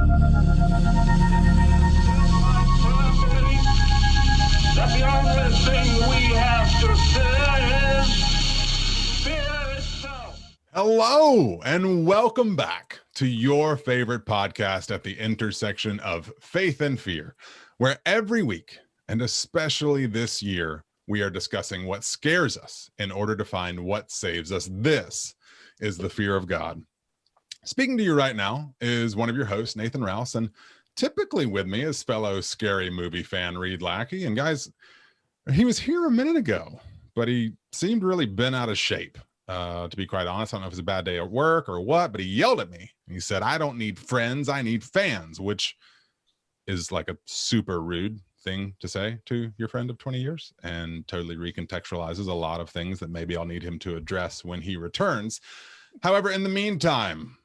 That the only thing we have to fear is fear itself. Hello, and welcome back to your favorite podcast at the intersection of faith and fear, where every week, and especially this year, we are discussing what scares us in order to find what saves us. This is the fear of God. Speaking to you right now is one of your hosts, Nathan Rouse, and typically with me is fellow scary movie fan Reed Lackey. And guys, he was here a minute ago, but he seemed really bent out of shape. To be quite honest, I don't know if it was a bad day at work or what, but he yelled at me. He said, "I don't need friends, I need fans," which is like a super rude thing to say to your friend of 20 years and totally recontextualizes a lot of things that maybe I'll need him to address when he returns. However, in the meantime,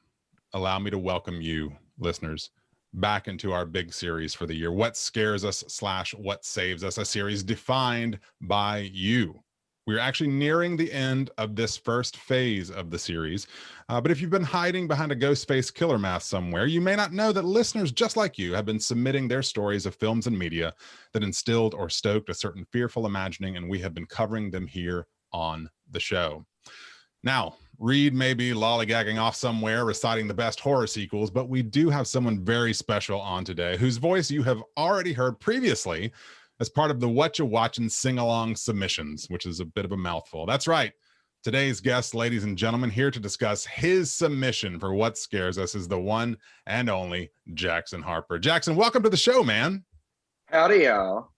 allow me to welcome you, listeners, back into our big series for the year, What Scares Us / What Saves Us, a series defined by you. We're actually nearing the end of this first phase of the series. But if you've been hiding behind a Ghostface killer mask somewhere, you may not know that listeners just like you have been submitting their stories of films and media that instilled or stoked a certain fearful imagining, and we have been covering them here on the show. Now, Reed may be lollygagging off somewhere reciting the best horror sequels, but we do have someone very special on today whose voice you have already heard previously as part of the What You Watchin' Sing-Along submissions, which is a bit of a mouthful. That's right. Today's guest, ladies and gentlemen, here to discuss his submission for What Scares Us is the one and only Jackson Harper. Jackson, welcome to the show, man. Howdy, y'all.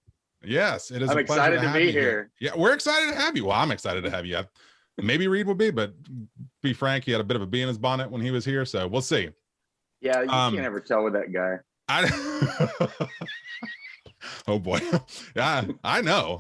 Yes, it is. I'm excited to be here. Yeah, we're excited to have you. Well, I'm excited to have you. Maybe Reed will be, but be frank, he had a bit of a bee in his bonnet when he was here, so we'll see. Yeah, you can't ever tell with that guy. Oh boy. Yeah, I know.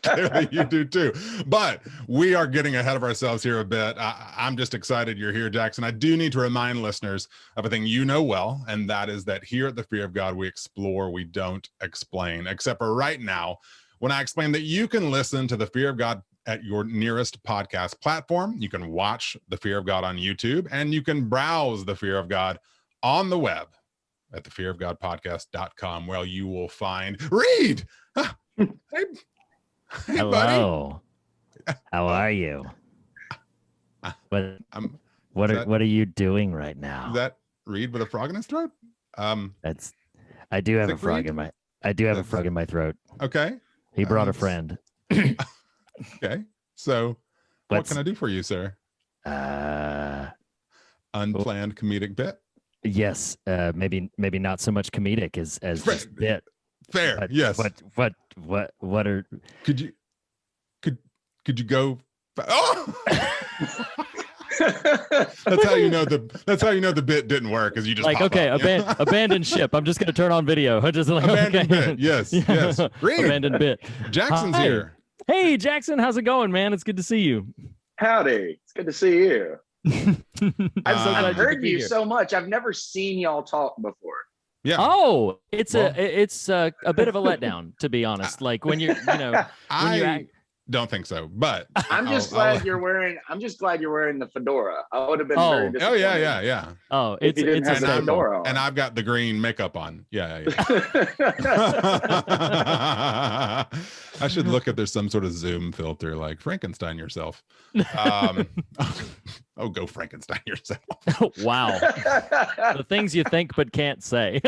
Clearly you do too. But we are getting ahead of ourselves here a bit. I'm just excited you're here, Jackson. I do need to remind listeners of a thing you know well, and that is that here at the Fear of God, we explore, we don't explain, except for right now, when I explain that you can listen to the Fear of God at your nearest podcast platform. You can watch the Fear of God on YouTube, and you can browse the Fear of God on the web at thefearofgodpodcast.com, where you will find Reed. Hey, hello. Buddy. How are you? What are you doing right now? Is that Reed with a frog in his throat? I do have a frog in my throat. Okay. He brought a friend. Okay. So what can I do for you, sir? Unplanned comedic bit. Yes, maybe not so much comedic as just bit. Fair, but, yes. What are? Could you go? Oh! That's how you know the bit didn't work, because you just abandon ship. I'm just gonna turn on video. Just like abandon bit. Yes, yes. Reed. Abandoned bit. Jackson's here. Hey, Jackson, how's it going, man? It's good to see you. Howdy, it's good to see you. I've heard you here. so much. I've never seen y'all talk before. Yeah. Oh, it's a bit of a letdown, to be honest. Like when I don't think so, but I'm just glad you're wearing the fedora. I would have been very disappointed. Yeah. Oh, it's a fedora on. And I've got the green makeup on. Yeah. I should look if there's some sort of Zoom filter, like Frankenstein yourself. Go Frankenstein yourself. Wow. The things you think but can't say.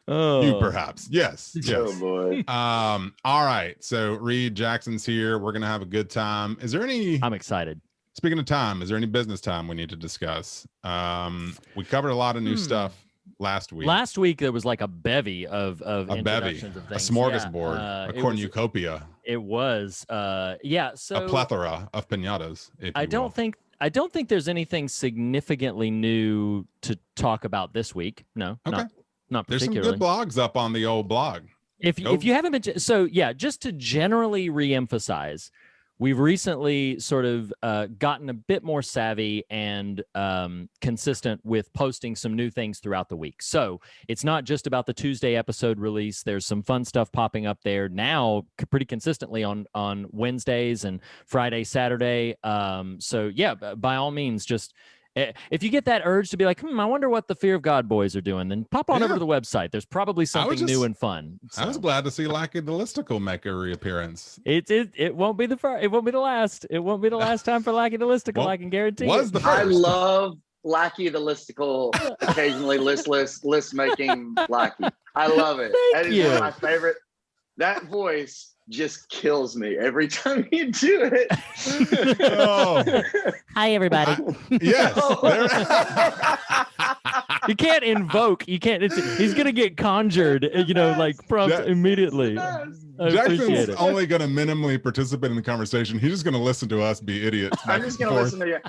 You perhaps. Yes. Oh boy. All right. So Reed, Jackson's here. We're gonna have a good time. Is there any I'm excited. Speaking of time, is there any business time we need to discuss? We covered a lot of new stuff last week. Last week there was like a bevy of introductions of things. A smorgasbord, a cornucopia. It was so a plethora of piñatas. I don't think there's anything significantly new to talk about this week. No. Okay. Not There's some particularly. good blogs up on the old blog. If you haven't been just to generally reemphasize, we've recently sort of gotten a bit more savvy and consistent with posting some new things throughout the week. So it's not just about the Tuesday episode release. There's some fun stuff popping up there now pretty consistently on Wednesdays and Friday, Saturday. So yeah, by all means, just if you get that urge to be like, I wonder what the Fear of God boys are doing, then pop on over to the website. There's probably something new and fun. So. I was glad to see Lackey the Listicle make a reappearance. It won't be the first. It won't be the last. It won't be the last time for Lackey the Listicle. I can guarantee. Was the first. I love Lackey the Listicle, occasionally list making Lackey. I love it. That is one of my favorite. That voice just kills me every time you do it. Hi, everybody. Yes. You can't invoke. You can't. He's gonna get conjured. Like prompt immediately. Jackson's only gonna minimally participate in the conversation. He's just gonna listen to us be idiots. I'm just gonna listen to you.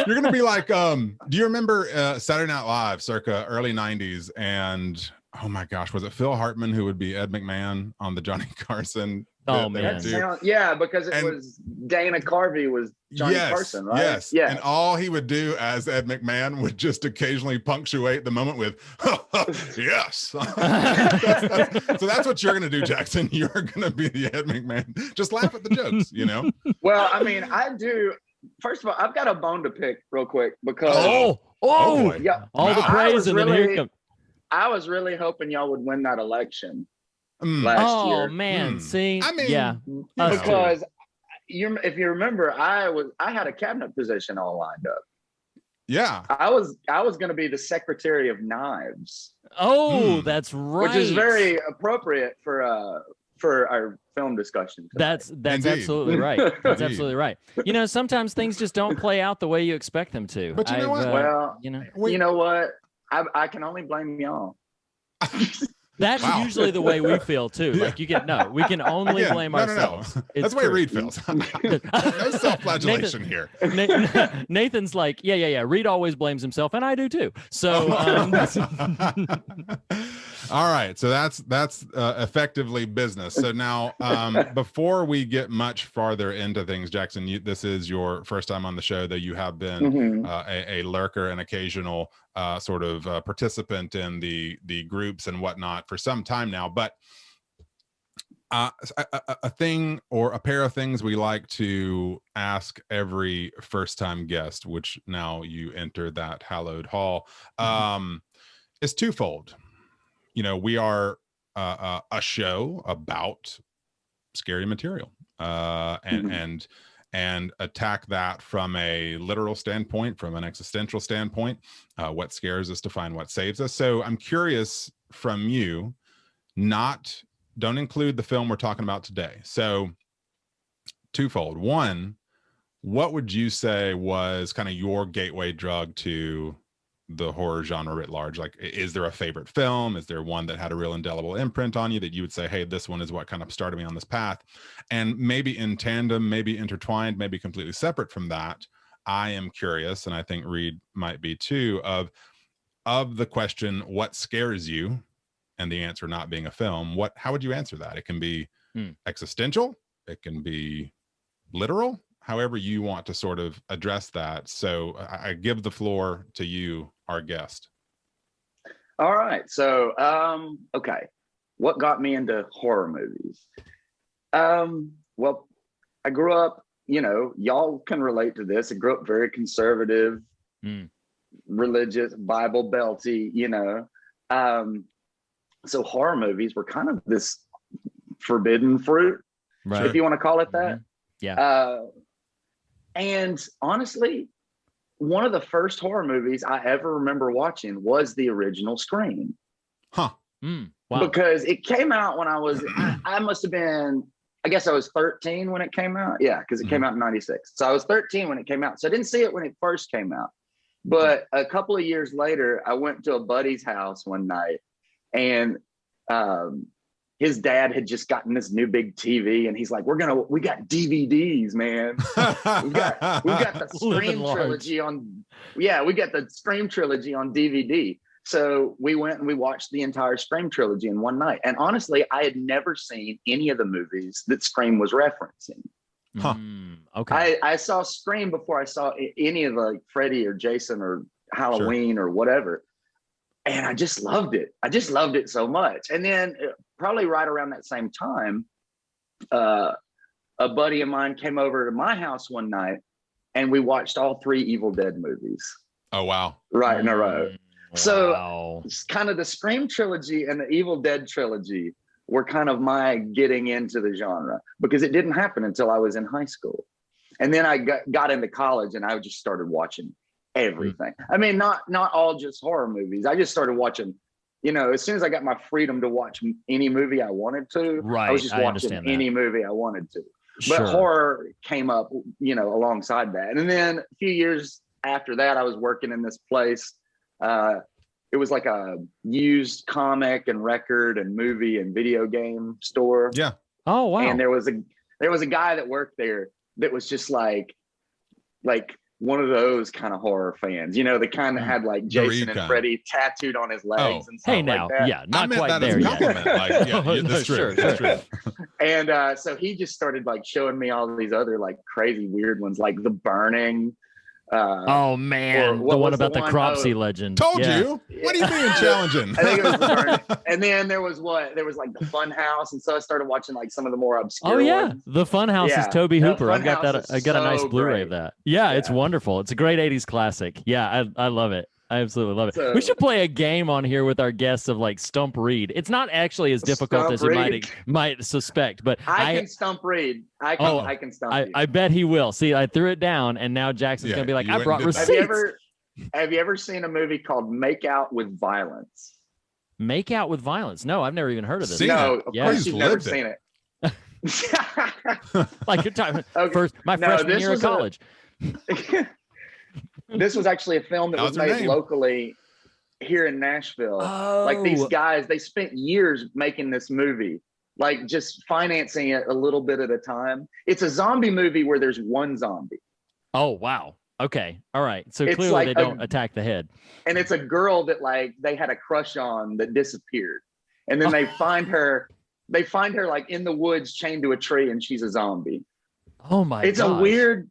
You're gonna be like, do you remember Saturday Night Live, circa early '90s? And oh my gosh, was it Phil Hartman who would be Ed McMahon on the Johnny Carson? Oh man, because it was Dana Carvey was Johnny Carson, right? Yes, and all he would do as Ed McMahon would just occasionally punctuate the moment with yes. So that's what you're gonna do, Jackson. You're gonna be the Ed McMahon. Just laugh at the jokes, Well, I mean, I do. First of all, I've got a bone to pick real quick because boy. Yeah, all the praise and then here comes. I was really hoping y'all would win that election last year. Oh man, see, I mean, yeah, because if you remember, I had a cabinet position all lined up. Yeah, I was going to be the Secretary of Knives. Oh, that's right. Which is very appropriate for our film discussion tonight. That's absolutely right. That's absolutely right. Sometimes things just don't play out the way you expect them to. But you know what? Well, you know what? I can only blame y'all. That's usually the way we feel too. Like we can only blame ourselves. No. That's the way Reed feels. No self-flagellation here. Nathan's like, yeah. Reed always blames himself, and I do too. So, all right. So that's effectively business. So now, before we get much farther into things, Jackson, this is your first time on the show, though you have been a lurker, an occasional sort of participant in the groups and whatnot for some time now. But a thing or a pair of things we like to ask every first-time guest, which now you enter that hallowed hall, is twofold. We are a show about scary material, and attack that from a literal standpoint, from an existential standpoint, what scares us to find what saves us. So I'm curious from you, don't include the film we're talking about today. So twofold. One, what would you say was kind of your gateway drug to the horror genre writ large? Like, is there a favorite film? Is there one that had a real indelible imprint on you that you would say, hey, this one is what kind of started me on this path? And maybe in tandem, maybe intertwined, maybe completely separate from that, I am curious, and I think Reed might be too, of the question, what scares you? And the answer not being a film, how would you answer that? It can be existential, it can be literal, however you want to sort of address that. So I give the floor to you, our guest. All right. So, okay. What got me into horror movies? Well, I grew up, y'all can relate to this. I grew up very conservative, religious, Bible belty, so horror movies were kind of this forbidden fruit, right, if you want to call it that. Yeah. And honestly, one of the first horror movies I ever remember watching was the original Scream. Wow. Because it came out when I must have been, I guess I was 13 when it came out. Yeah, because it came out in 96. So I was 13 when it came out. So I didn't see it when it first came out. But a couple of years later, I went to a buddy's house one night, and his dad had just gotten this new big TV, and he's like, we got DVDs, man. we got the Scream trilogy we got the Scream trilogy on DVD. So we went and we watched the entire Scream trilogy in one night. And honestly, I had never seen any of the movies that Scream was referencing. Okay. I saw Scream before I saw any of Freddy or Jason or Halloween or whatever. And I just loved it. I just loved it so much. And then probably right around that same time, a buddy of mine came over to my house one night, and we watched all 3 Evil Dead movies. Oh, wow. right in a row. So Wow. it's kind of the Scream trilogy and the Evil Dead trilogy were kind of my getting into the genre, because it didn't happen until I was in high school. And then I got into college and I just started watching everything. I mean, not all just horror movies. I just started watching, as soon as I got my freedom to watch any movie I wanted to, Right. I was just watching understand that. any movie I wanted to. But Sure. horror came up, alongside that. And then a few years after that, I was working in this place. It was like a used comic and record and movie and video game store. Yeah. Oh, wow. And there was a guy that worked there that was just like one of those kind of horror fans, the kind that had like Jason and Freddy tattooed on his legs and stuff now, like that. yeah, not I meant quite that there as a yet. compliment. Like, yeah, that's true. Sure, That's sure. true. And so he just started like showing me all these other like crazy weird ones, like The Burning. Oh man, or what the one was the about the one? Cropsey legend. Told Yeah. you. What are you being challenging? I think it was The Burning. And then there was like the Fun House, and so I started watching like some of the more obscure Oh yeah, ones. the Funhouse Yeah, is Toby the Hooper. I've got Funhouse that. is I got a nice so Blu-ray great. of that. Yeah, it's Yeah. wonderful. It's a great '80s classic. Yeah, I love it. I absolutely love it. So- We should play a game on here with our guests of like Stump Read. It's not actually as difficult Stump as you Read. might suspect, but I can stump Reed. I can stump you. I bet he will. See, I threw it down, and now Jackson's Yeah, gonna be like, you I went brought and did that. receipts. Have you ever seen a movie called Make Out with Violence? Make Out with Violence. No, I've never even heard of this. Seen No, it. of Yeah. course He's you've never lived it. seen it. Like you're talking Okay. my No, freshman this year of was a- college. This was actually a film that How's was her made name? locally here in Nashville. Oh, Like these guys, they spent years making this movie, like just financing it a little bit at a time. It's a zombie movie where there's one zombie. Oh wow. Okay. All right. So It's clearly like they don't attack the head. And it's a girl that like they had a crush on that disappeared. And then they find her like in the woods chained to a tree, and she's a zombie. Oh my It's gosh. a weird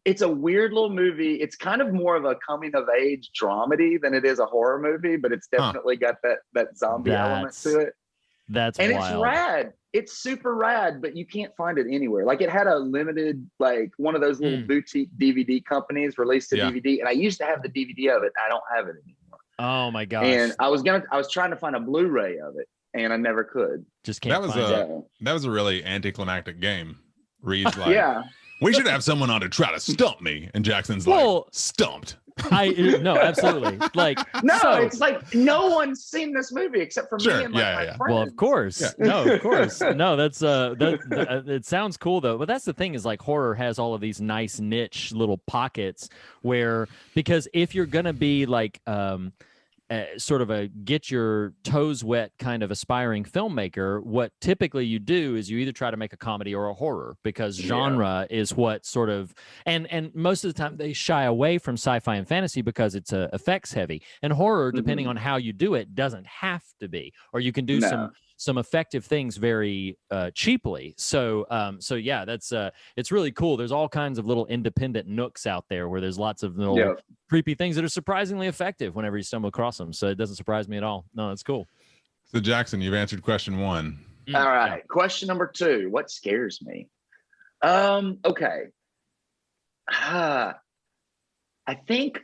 little movie. It's kind of more of a coming of age dramedy than it is a horror movie, but it's definitely got that zombie element to it. That's And wild. it's rad. It's super rad, but you can't find it anywhere. Like it had a limited, like one of those little boutique DVD companies released a DVD, and I used to have the DVD of it. I don't have it anymore. Oh my gosh. And I was trying to find a Blu-ray of it, and I never could. Just can't That was find it. that was a really anticlimactic game. Reed's like, Yeah. we should have someone on to try to stump me. And Jackson's like, Well- stumped. No, absolutely. Like No, so, it's like no one's seen this movie except for Sure, me and like yeah, my yeah. friends. well, of course. Yeah. No, of course. No, that's it sounds cool though. But that's the thing is like horror has all of these nice niche little pockets where because if you're gonna be like sort of a get your toes wet kind of aspiring filmmaker, what typically you do is you either try to make a comedy or a horror because genre is what sort of and most of the time they shy away from sci-fi and fantasy because it's effects heavy, and horror depending on how you do it doesn't have to be, or you can do some effective things very cheaply. So yeah, that's it's really cool. There's all kinds of little independent nooks out there where there's lots of little creepy things that are surprisingly effective whenever you stumble across them. So it doesn't surprise me at all. No, that's cool. So Jackson, you've answered question 1. All right. Question number 2. What scares me? Okay. I think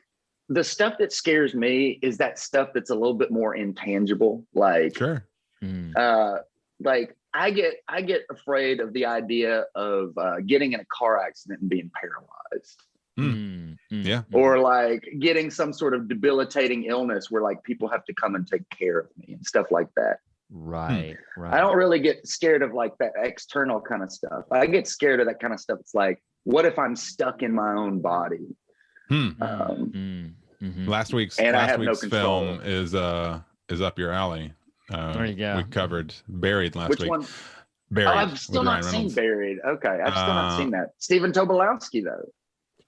the stuff that scares me is that stuff that's a little bit more intangible. Like, Sure. like I get afraid of the idea of getting in a car accident and being paralyzed. Yeah. Or like getting some sort of debilitating illness where like people have to come and take care of me and stuff like that. Right. I don't really get scared of like that external kind of stuff. I get scared of that kind of stuff. It's like, what if I'm stuck in my own body? Last week's And I have no film control. is up your alley. There you go. We covered Buried last Which week. one? Buried. Oh, I've still with not Ryan seen Reynolds. Buried. Okay, I've still not seen that. Stephen Tobolowsky though.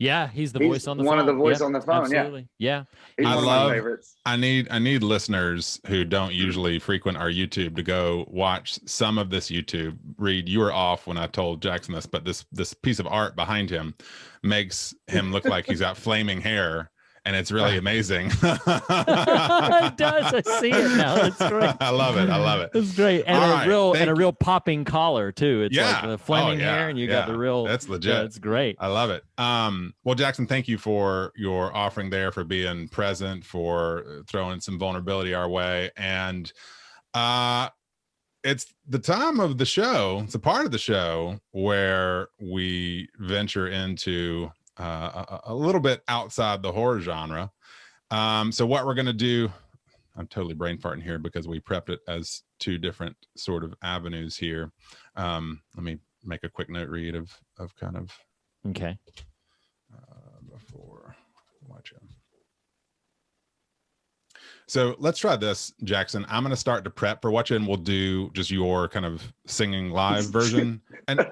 Yeah, he's the He's voice on the one phone. of the voice Yep, on the phone, yeah. absolutely. Yeah. He's I one of love- my favorites. I need listeners who don't usually frequent our YouTube to go watch some of this YouTube. Reed, you were off when I told Jackson this, but this piece of art behind him makes him look like he's got flaming hair, and it's really amazing. It does. I see it now. That's great. I love it. I love it. That's great. And All a right, real popping collar too. It's like the flaming hair, and you got the real. That's legit. Yeah, it's great. I love it. Well, Jackson, thank you for your offering there, for being present, for throwing some vulnerability our way. And it's the time of the show. It's a part of the show where we venture into a little bit outside the horror genre. So what we're going to do, I'm totally brain farting here because we prepped it as two different sort of avenues here. Let me make a quick note read of kind of okay before watching. So let's try this, Jackson. I'm going to start to prep for watching. We'll do just your kind of singing live version. And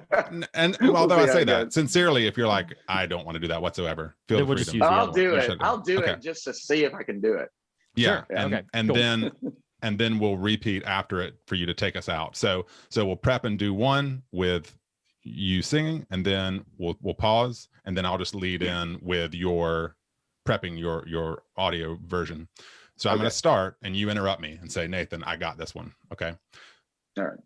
although I say that sincerely, if you're like, I don't want to do that whatsoever, feel free to. I'll do it. I'll do it just to see if I can do it. Yeah. Sure. And Cool. then we'll repeat after it for you to take us out. So we'll prep and do one with you singing, and then we'll pause, and then I'll just lead in with your prepping your audio version. So I'm going to start, and you interrupt me and say, Nathan, I got this one. Okay. All right.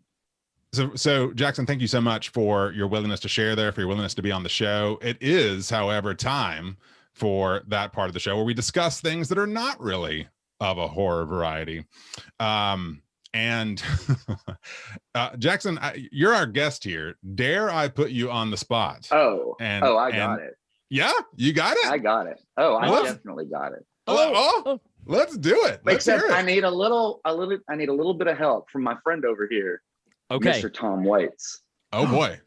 So Jackson, thank you so much for your willingness to share there, for your willingness to be on the show. It is, however, time for that part of the show where we discuss things that are not really of a horror variety. And Jackson, you're our guest here. Dare I put you on the spot? I got it. Yeah, you got it? I got it. Oh, I definitely got it. Let's do it. Except I need a little bit of help from my friend over here. Okay. Mr. Tom Waits. Oh boy.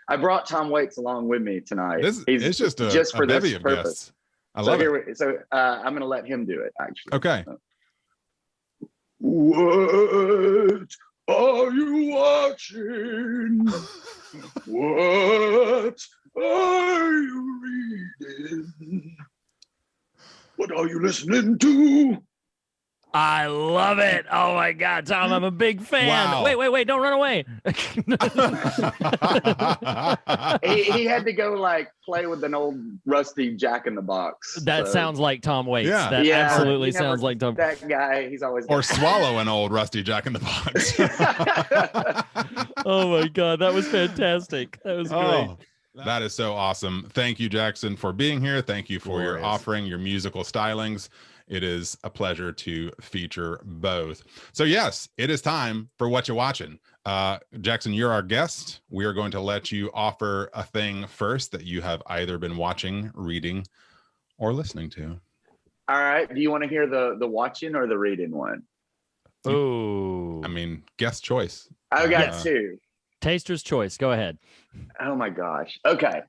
I brought Tom Waits along with me tonight. It's just for a bevy this of purpose. Guests. I love it. I'm going to let him do it, actually. Okay. What are you watching? What are you reading? What are you listening to? I love it. Oh my God, Tom, I'm a big fan. Wow. Wait, don't run away. he had to go like play with an old rusty Jack in the Box. That sounds like Tom Waits. Yeah. That absolutely sounds like Tom. That guy, he's always Or swallow an old rusty Jack in the Box. Oh my God, that was fantastic. That was great. Oh, that is so awesome. Thank you, Jackson, for being here. Thank you for your offering, your musical stylings. It is a pleasure to feature both. So yes, it is time for What You Watching. Jackson, you're our guest. We are going to let you offer a thing first that you have either been watching, reading, or listening to. All right. Do you want to hear the watching or the reading one? Oh, I mean, guest choice. I got two. Taster's choice. Go ahead. Oh my gosh. Okay.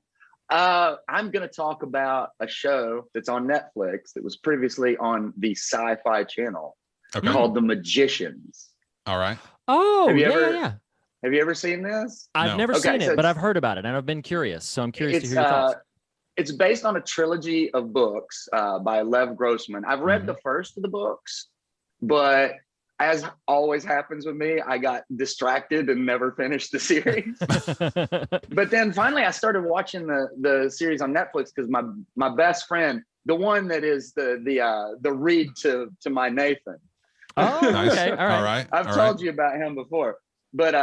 I'm going to talk about a show that's on Netflix that was previously on the Sci-Fi Channel called The Magicians. All right. Oh, yeah. Have you ever seen this? I've never seen it, but I've heard about it and I've been curious. So I'm curious to hear your thoughts. It's based on a trilogy of books by Lev Grossman. I've read the first of the books, but as always happens with me, I got distracted and never finished the series. But then finally I started watching the series on Netflix because my best friend, the one that is the read to my Nathan. Oh, nice. Okay. All right. I've told you about him before, but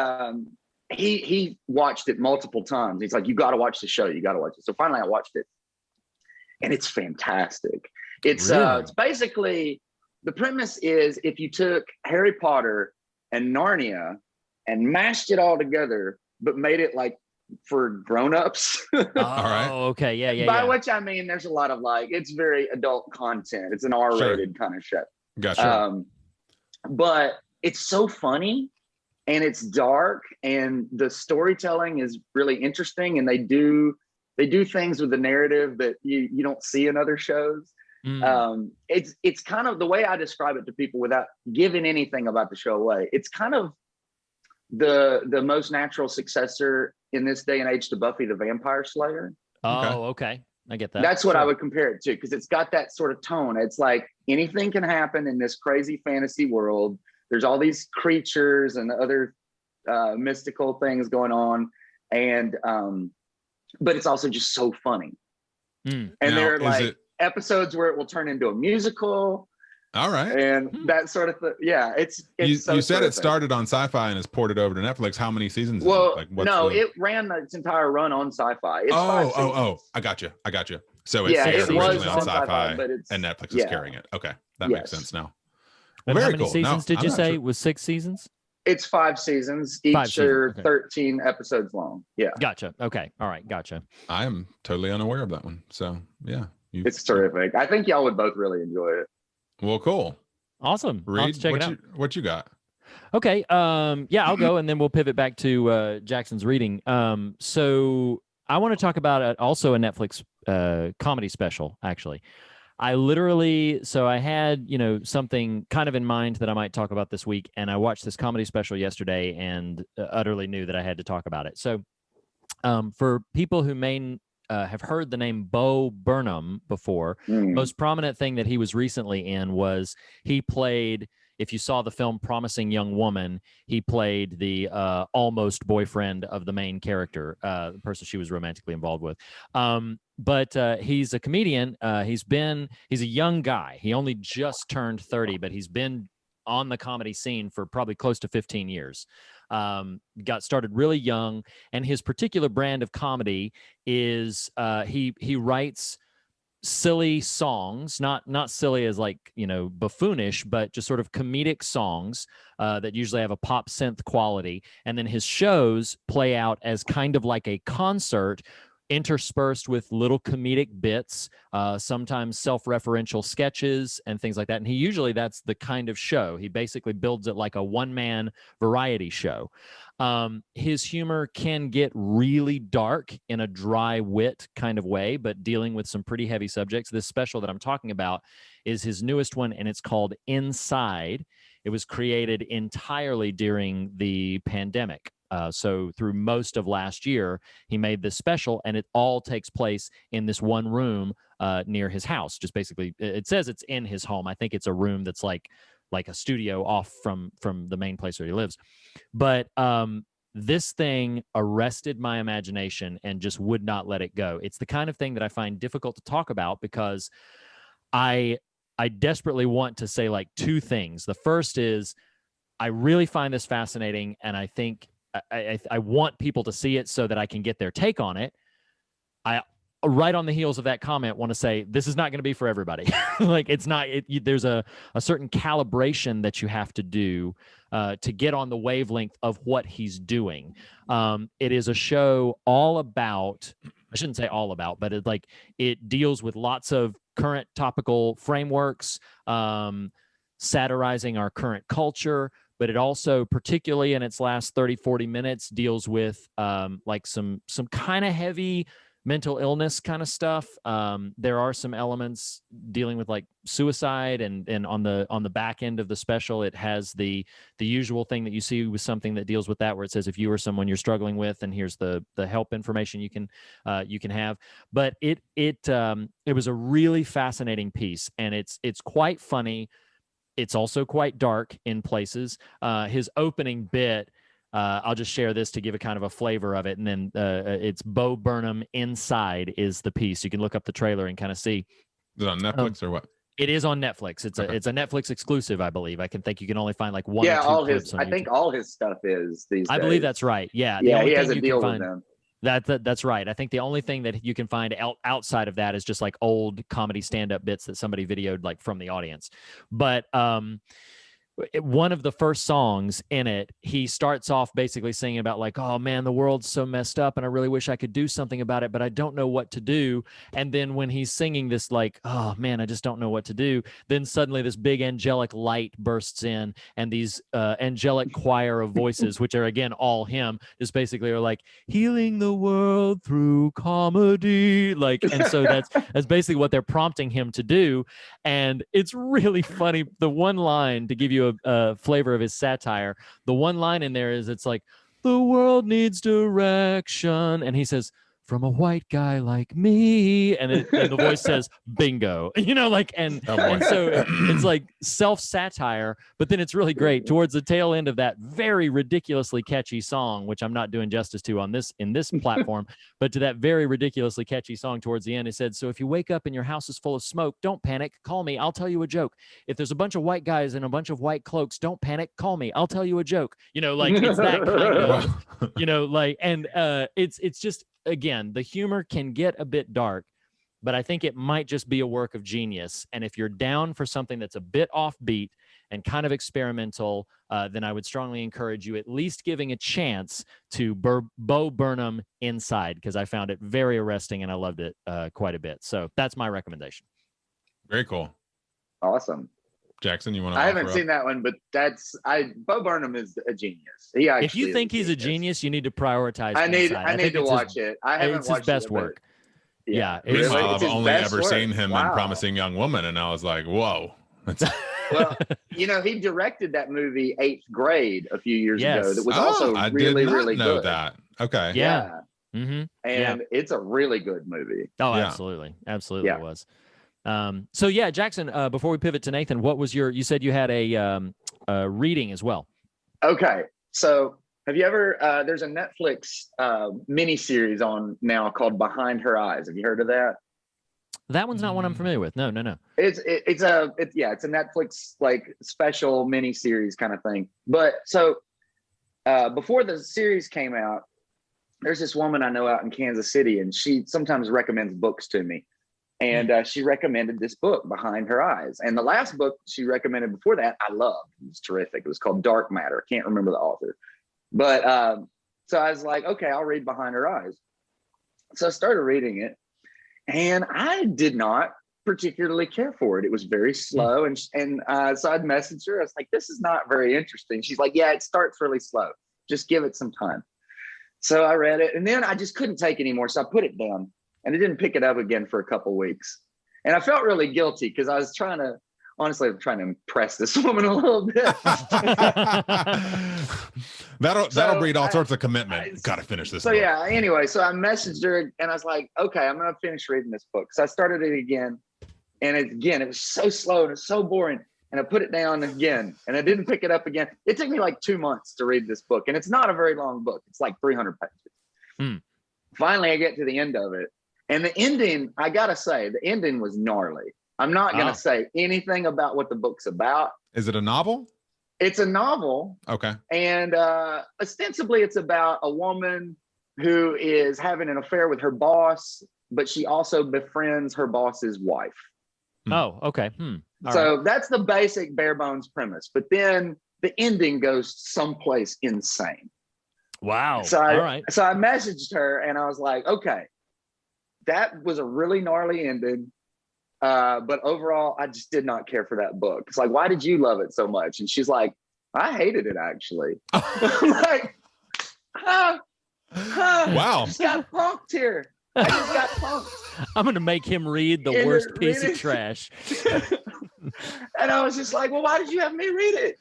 he watched it multiple times. He's like, you got to watch the show. You got to watch it. So finally I watched it and it's fantastic. It's basically, the premise is if you took Harry Potter and Narnia and mashed it all together, but made it like for grown-ups. All right. Okay. Yeah. By which I mean, there's a lot of like, it's very adult content. It's an R-rated kind of show. Gotcha. But it's so funny and it's dark and the storytelling is really interesting. And they do things with the narrative that you don't see in other shows. It's kind of the way I describe it to people without giving anything about the show away. It's kind of the most natural successor in this day and age to Buffy the Vampire Slayer. Oh, okay. I get that. That's what I would compare it to because it's got that sort of tone. It's like anything can happen in this crazy fantasy world. There's all these creatures and other mystical things going on. And but it's also just so funny. And they're is like, episodes where it will turn into a musical All right. and that sort of thing. Yeah, it's You so said it terrific. started on Sci-Fi and is ported over to Netflix. How many seasons is Well, it? Like, what's no, the... it ran its entire run on Sci-Fi. It's 5 seasons. I got you. So it's Yeah, aired it was originally on on Sci-Fi, Sci-Fi, but it's- and Netflix is yeah. carrying it. Okay, that makes Yes. sense now. And Well, how very many cool. seasons did I'm you not say? sure. Was 6 seasons? It's 5 seasons. Each 5 seasons, are okay. 13 episodes long. Yeah, Gotcha. Okay. All right. Gotcha. I am totally unaware of that one. So yeah, it's terrific. I think y'all would both really enjoy it. Well, cool. Awesome. I'll have Reed, to check it out. what you got? Okay. Yeah, I'll go and then we'll pivot back to Jackson's reading. So I want to talk about also a Netflix comedy special, actually. I had, something kind of in mind that I might talk about this week, and I watched this comedy special yesterday and utterly knew that I had to talk about it. So for people who may have heard the name Bo Burnham before, most prominent thing that he was recently in was he played, if you saw the film Promising Young Woman, he played the almost boyfriend of the main character, the person she was romantically involved with. But he's a comedian. He's a young guy. He only just turned 30, but he's been on the comedy scene for probably close to 15 years. Got started really young, and his particular brand of comedy is he writes silly songs, not silly as like, buffoonish, but just sort of comedic songs that usually have a pop synth quality. And then his shows play out as kind of like a concert interspersed with little comedic bits, sometimes self-referential sketches and things like that. And that's the kind of show. He basically builds it like a one-man variety show. His humor can get really dark in a dry wit kind of way, but dealing with some pretty heavy subjects. This special that I'm talking about is his newest one, and it's called Inside. It was created entirely during the pandemic. So through most of last year, he made this special, and it all takes place in this one room near his house. Just basically, it says it's in his home. I think it's a room that's like a studio off from the main place where he lives. But this thing arrested my imagination and just would not let it go. It's the kind of thing that I find difficult to talk about because I desperately want to say like two things. The first is I really find this fascinating, and I think I want people to see it so that I can get their take on it. I, right on the heels of that comment, want to say this is not going to be for everybody. Like it's not. There's a certain calibration that you have to do to get on the wavelength of what he's doing. It is a show all about. I shouldn't say all about, but it deals with lots of current topical frameworks, satirizing our current culture. But it also, particularly in its last 30, 40 minutes, deals with like some kind of heavy mental illness kind of stuff. There are some elements dealing with like suicide, and on the back end of the special, it has the usual thing that you see with something that deals with that, where it says if you or someone you're struggling with, and here's the help information you can have. But it was a really fascinating piece, and it's quite funny. It's also quite dark in places. His opening bit, I'll just share this to give a kind of a flavor of it. And then it's Bo Burnham Inside is the piece. You can look up the trailer and kind of see. Is it on Netflix or what? It is on Netflix. It's a Netflix exclusive, I believe. I think you can only find like one. Yeah, or two all clips his. on I YouTube. think all his stuff is these. I believe that's right. Yeah. Yeah, he has a deal with them. That's right. I think the only thing that you can find outside of that is just like old comedy stand-up bits that somebody videoed like from the audience. But one of the first songs in it, he starts off basically singing about like, oh man, the world's so messed up and I really wish I could do something about it, but I don't know what to do. And then when he's singing this like, oh man, I just don't know what to do, then suddenly this big angelic light bursts in, and these angelic choir of voices, which are again all him, just basically are like healing the world through comedy, like, and so that's basically what they're prompting him to do. And it's really funny. The one line, to give you a flavor of his satire, the one line in there is, it's like, the world needs direction, and he says, from a white guy like me, and the voice says bingo, and so it's like self-satire, but then it's really great towards the tail end of that very ridiculously catchy song, which I'm not doing justice to in this platform, but to that very ridiculously catchy song towards the end. It said, so if you wake up and your house is full of smoke, don't panic, call me, I'll tell you a joke. If there's a bunch of white guys in a bunch of white cloaks, don't panic, call me, I'll tell you a joke. It's that kind of, and it's just, again, the humor can get a bit dark, but I think it might just be a work of genius. And if you're down for something that's a bit offbeat and kind of experimental, then I would strongly encourage you at least giving a chance to Bo Burnham Inside, because I found it very arresting and I loved it quite a bit. So that's my recommendation. Very cool. Awesome. Jackson, you want to? I haven't seen that one, but Bo Burnham is a genius. He actually, if you think he's a genius, you need to prioritize. I need to watch it. I haven't watched watched his best it, work. Yeah, Meanwhile, I've only ever work. seen him in Promising Young Woman, and I was like, whoa. Well, he directed that movie 8th Grade a few years ago. That was also really, really know good. That. Okay. Yeah. Mm-hmm. And it's a really good movie. Oh, yeah. Absolutely. It was. So yeah, Jackson, before we pivot to Nathan, what was you said you had a reading as well. Okay. So have you ever, there's a Netflix miniseries on now called Behind Her Eyes. Have you heard of that? That one's not one I'm familiar with. No. It's a Netflix like special miniseries kind of thing. But so before the series came out, there's this woman I know out in Kansas City, and she sometimes recommends books to me. And she recommended this book, Behind Her Eyes. And the last book she recommended before that, I loved. It was terrific. It was called Dark Matter. Can't remember the author. But so I was like, okay, I'll read Behind Her Eyes. So I started reading it, and I did not particularly care for it. It was very slow. And so I'd messaged her. I was like, this is not very interesting. She's like, yeah, it starts really slow. Just give it some time. So I read it, and then I just couldn't take it anymore. So I put it down. And I didn't pick it up again for a couple of weeks. And I felt really guilty because I was trying to impress this woman a little bit. that'll breed all sorts of commitment. Got to finish this. So book. yeah, anyway, so I messaged her and I was like, okay, I'm going to finish reading this book. So I started it again. And it was so slow and it's so boring. And I put it down again and I didn't pick it up again. It took me like 2 months to read this book. And it's not a very long book. It's like 300 pages. Finally, I get to the end of it. And the ending, I got to say, the ending was gnarly. I'm not going to say anything about what the book's about. Is it a novel? It's a novel. Okay. And ostensibly, it's about a woman who is having an affair with her boss, but she also befriends her boss's wife. Oh, okay. So that's the basic bare bones premise. But then the ending goes someplace insane. Wow. So all right. So I messaged her and I was like, okay, that was a really gnarly ending. But overall, I just did not care for that book. It's like, why did you love it so much? And she's like, I hated it, actually. I'm like, wow. I just got punked here. I just got punked. I'm going to make him read the worst piece of trash. And I was just like, well, why did you have me read it?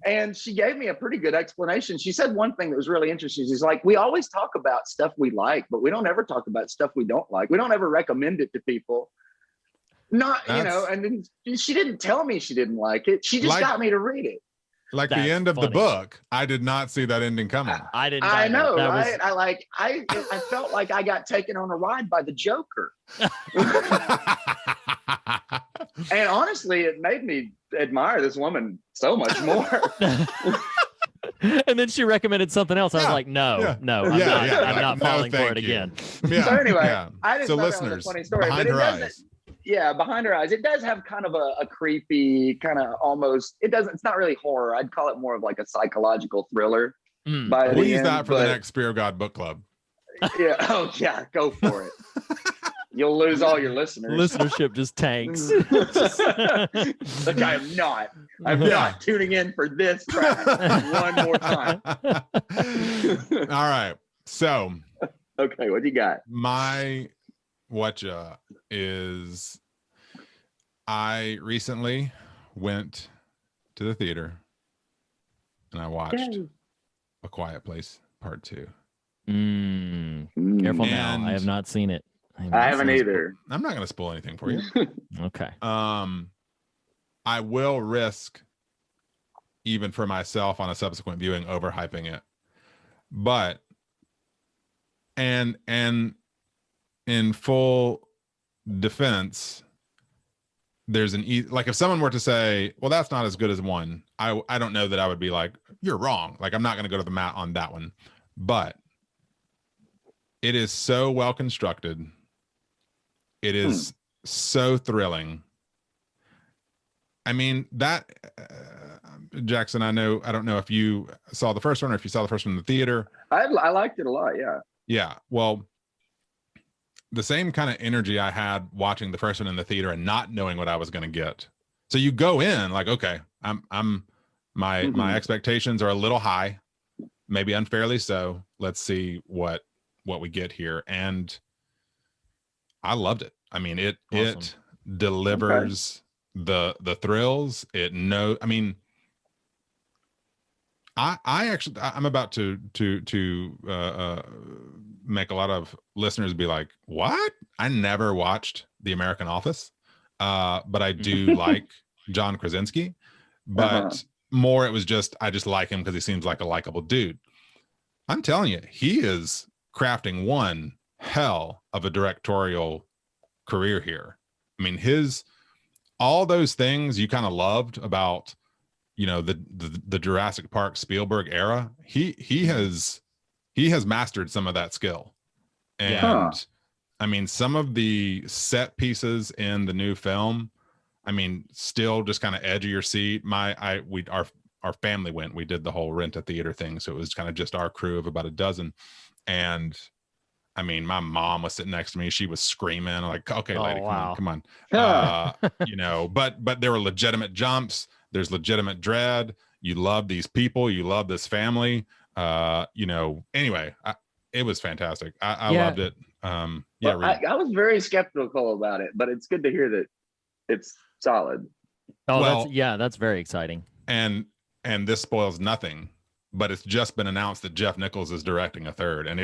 And she gave me a pretty good explanation. She said one thing that was really interesting. She's like, we always talk about stuff we like, but we don't ever talk about stuff we don't like. We don't ever recommend it to people. And then she didn't tell me she didn't like it. She just got me to read it. Like the end of the book, I did not see that ending coming. I didn't. I know, right? I felt like I got taken on a ride by the Joker. And honestly, it made me admire this woman so much more. And then she recommended something else. I was like, no, I'm not falling for it again. Yeah, so anyway, I just so thought listeners, that was a funny story. Behind but Her Eyes. Yeah, Behind Her Eyes. It does have kind of a creepy, kind of almost, it's not really horror. I'd call it more of like a psychological thriller. We'll use that for the next Spear of God book club. Yeah. Oh yeah, go for it. You'll lose all your listeners. Listenership just tanks. Look, I'm not tuning in for this track one more time. All right. So okay, what do you got? My whatcha is I recently went to the theater and I watched A Quiet Place Part 2. Careful now. I have not seen it. I haven't either. I'm not going to spoil anything for you. Okay. I will risk, even for myself on a subsequent viewing, overhyping it. But and in full defense, there's like if someone were to say, well, that's not as good as one, I don't know that I would be like, you're wrong. Like, I'm not going to go to the mat on that one. But it is so well constructed. It is so thrilling. I mean, that Jackson, I don't know if you saw the first one or if you saw the first one in the theater. I liked it a lot. Yeah. Yeah. Well, the same kind of energy I had watching the first one in the theater and not knowing what I was going to get. So you go in like, okay, my expectations are a little high, maybe unfairly so. Let's see what we get here. And I loved it. I mean, it delivers the thrills. I mean, I'm about to make a lot of listeners be like, what? I never watched The American Office, but I do like John Krasinski. But more, it was just, I just like him because he seems like a likable dude. I'm telling you, he is crafting one hell of a directorial career here. I mean, all those things you kind of loved about, you know, the Jurassic Park Spielberg era, he has mastered some of that skill. And I mean, some of the set pieces in the new film, I mean, still just kind of edge of your seat. Our family went, we did the whole rent a theater thing. So it was kind of just our crew of about a dozen. And I mean, my mom was sitting next to me. She was screaming like, okay, lady, come on. You know, but there were legitimate jumps. There's legitimate dread. You love these people. You love this family. You know, anyway, it was fantastic. I loved it. Well, I was very skeptical about it, but it's good to hear that it's solid. Oh, well, that's very exciting. And this spoils nothing, but it's just been announced that Jeff Nichols is directing a third, and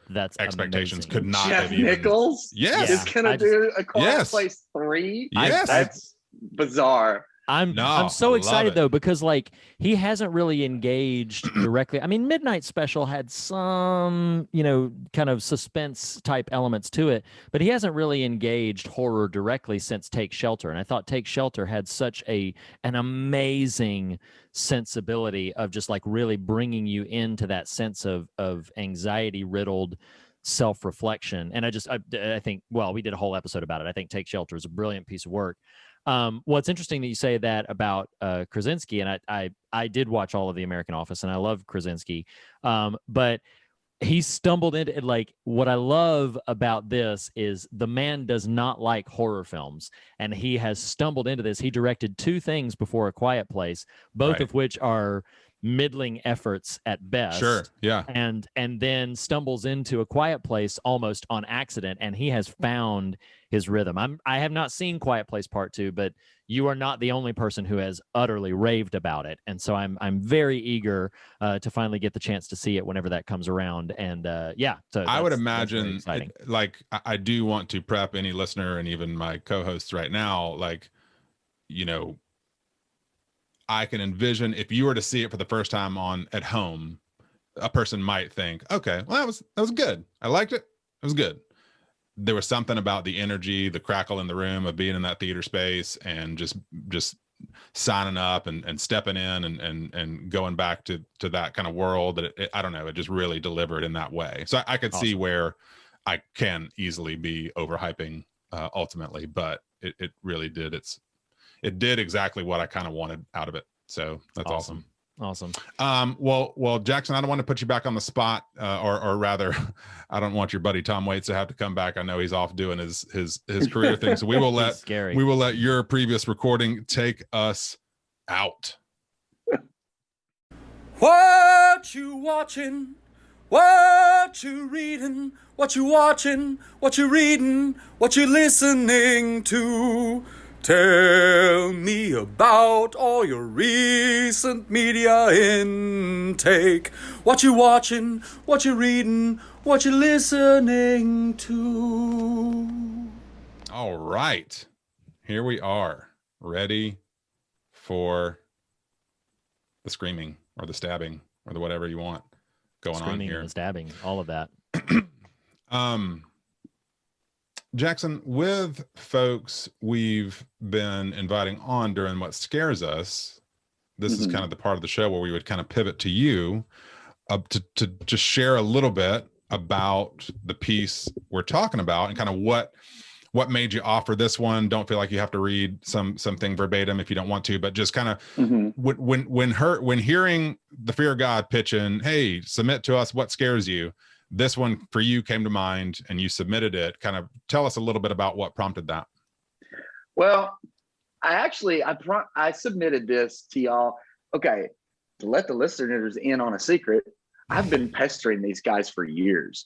that's expectations amazing. Could not Jeff have even. Nichols? Yes. Is gonna do A Quiet Place 3? Yes. That's bizarre. I'm so excited though, because like he hasn't really engaged directly. I mean, Midnight Special had some, you know, kind of suspense type elements to it, but he hasn't really engaged horror directly since Take Shelter. And I thought Take Shelter had such an amazing sensibility of just like really bringing you into that sense of anxiety riddled self-reflection. And I think, well, we did a whole episode about it. I think Take Shelter is a brilliant piece of work. What's interesting that you say that about Krasinski, and I did watch all of The American Office, and I love Krasinski, but he stumbled into it. Like, what I love about this is the man does not like horror films, and he has stumbled into this. He directed 2 things before A Quiet Place, both of which are middling efforts at best. Sure. Yeah. And then stumbles into A Quiet Place almost on accident, and he has found his rhythm. I have not seen Quiet Place Part 2, but you are not the only person who has utterly raved about it. And so I'm very eager to finally get the chance to see it whenever that comes around. And so I would imagine like I do want to prep any listener and even my co-hosts right now, like, you know, I can envision if you were to see it for the first time at home, a person might think, okay, well, that was good. I liked it. It was good. There was something about the energy, the crackle in the room of being in that theater space and just signing up and stepping in and going back to that kind of world that I don't know, it just really delivered in that way. So I could see where I can easily be overhyping ultimately, but it really did. It did exactly what I kind of wanted out of it. So that's awesome. Awesome. Well, Jackson, I don't want to put you back on the spot, or rather, I don't want your buddy Tom Waits to have to come back. I know he's off doing his career thing. So we will let your previous recording take us out. What you watching? What you reading? What you watching? What you reading? What you listening to? Tell me about all your recent media intake. What you watching, what you reading, what you listening to. All right. Here we are, ready for the screaming or the stabbing or the whatever you want going on here. And stabbing, all of that. Jackson, with folks we've been inviting on during What Scares Us, this is kind of the part of the show where we would kind of pivot to you to just share a little bit about the piece we're talking about and kind of what made you offer this one. Don't feel like you have to read something verbatim if you don't want to, but just kind of when hearing the Fear of God pitching, hey, submit to us what scares you. This one for you came to mind and you submitted it. Kind of tell us a little bit about what prompted that. Well, I submitted this to y'all. Okay, to let the listeners in on a secret, I've been pestering these guys for years.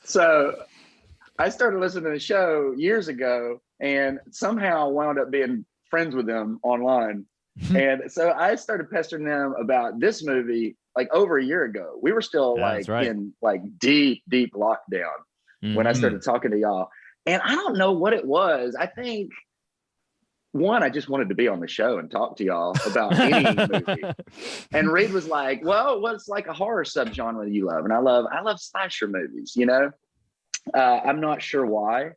So I started listening to the show years ago and somehow wound up being friends with them online. And so I started pestering them about this movie like over a year ago. We were still in like deep lockdown when I started talking to y'all. And I don't know what it was. I think I just wanted to be on the show and talk to y'all about any movie. And Reed was like, well, what's like a horror subgenre that you love? And I love slasher movies, you know? I'm not sure why,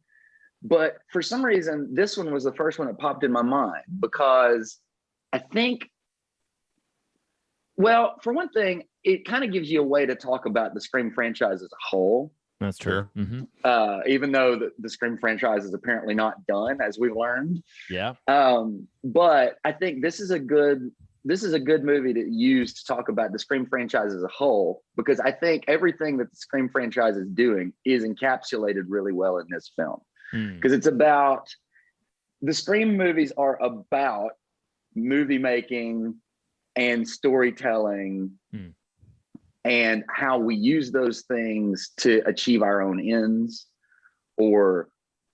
but for some reason, this one was the first one that popped in my mind because I think, well, for one thing, it kind of gives you a way to talk about the Scream franchise as a whole. That's true. Even though the Scream franchise is apparently not done, as we've learned. Yeah. But I think this is a good movie to use to talk about the Scream franchise as a whole, because I think everything that the Scream franchise is doing is encapsulated really well in this film. Because it's about, the Scream movies are about movie making and storytelling and how we use those things to achieve our own ends or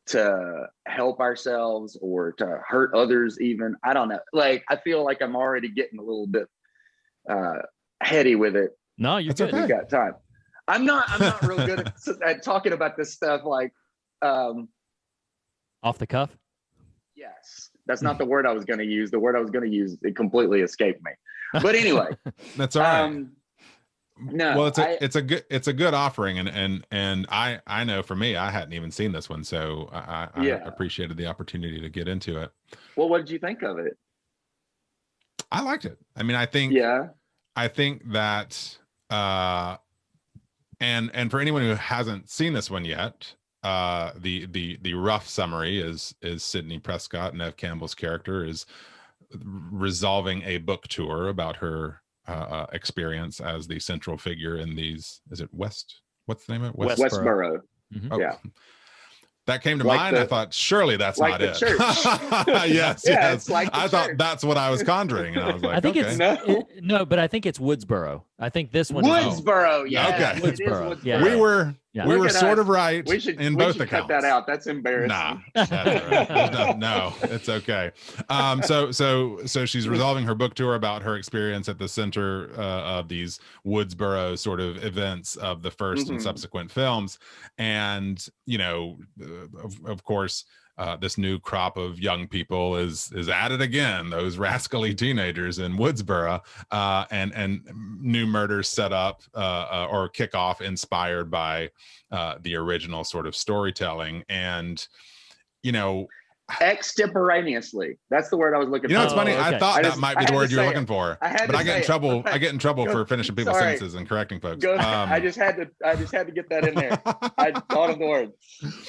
to help ourselves or to hurt others even. I don't know. Like, I feel like I'm already getting a little bit heady with it. No, you're good. You got time. I'm not real good at talking about this stuff like off the cuff. Yes, that's not the word I was going to use. The word I was going to use, it completely escaped me. But anyway, that's all right. No, well, it's a good offering, and I know for me, I hadn't even seen this one, so I appreciated the opportunity to get into it. Well, what did you think of it? I liked it. I mean, I think that and for anyone who hasn't seen this one yet, the rough summary is Sidney Prescott, Neve Campbell's character, is resolving a book tour about her experience as the central figure in these. Is it West? What's the name of it? Westboro. Oh, yeah. That came to mind. I thought, surely that's like not the it. Yes. It's like I thought that's what I was conjuring, and I was like, I think okay. no, but I think it's Woodsboro. I think this one. Woodsboro. Yeah. Okay. Woodsboro. Yeah. We were sort of right. We should accounts. Cut that out. That's embarrassing. Nah, that's all right. No, it's okay. So she's resolving her book tour about her experience at the center of these Woodsboro sort of events of the first and subsequent films, and of course. This new crop of young people is at it again. Those rascally teenagers in Woodsboro, and new murders set up or kick off inspired by the original sort of storytelling, and extemporaneously. That's the word I was looking for. It's funny. Okay. I thought that might be the word you were looking for, but I get in trouble. Okay. I get in trouble for finishing people's sentences and correcting folks. I just had to get that in there. I thought of the word.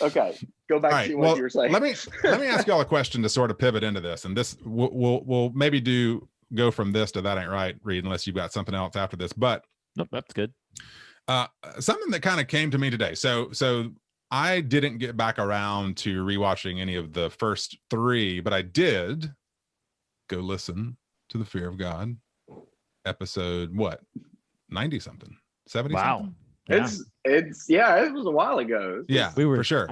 Okay, go back to what you were saying. Let me ask y'all a question to sort of pivot into this, and this we'll maybe go from this to that ain't right, Reed, unless you've got something else after this. But nope, that's good. Something that kind of came to me today. So I didn't get back around to rewatching any of the first three, but I did go listen to The Fear of God episode, 90 something, 70 wow. something? Yeah. It was a while ago. Yeah, We were for sure.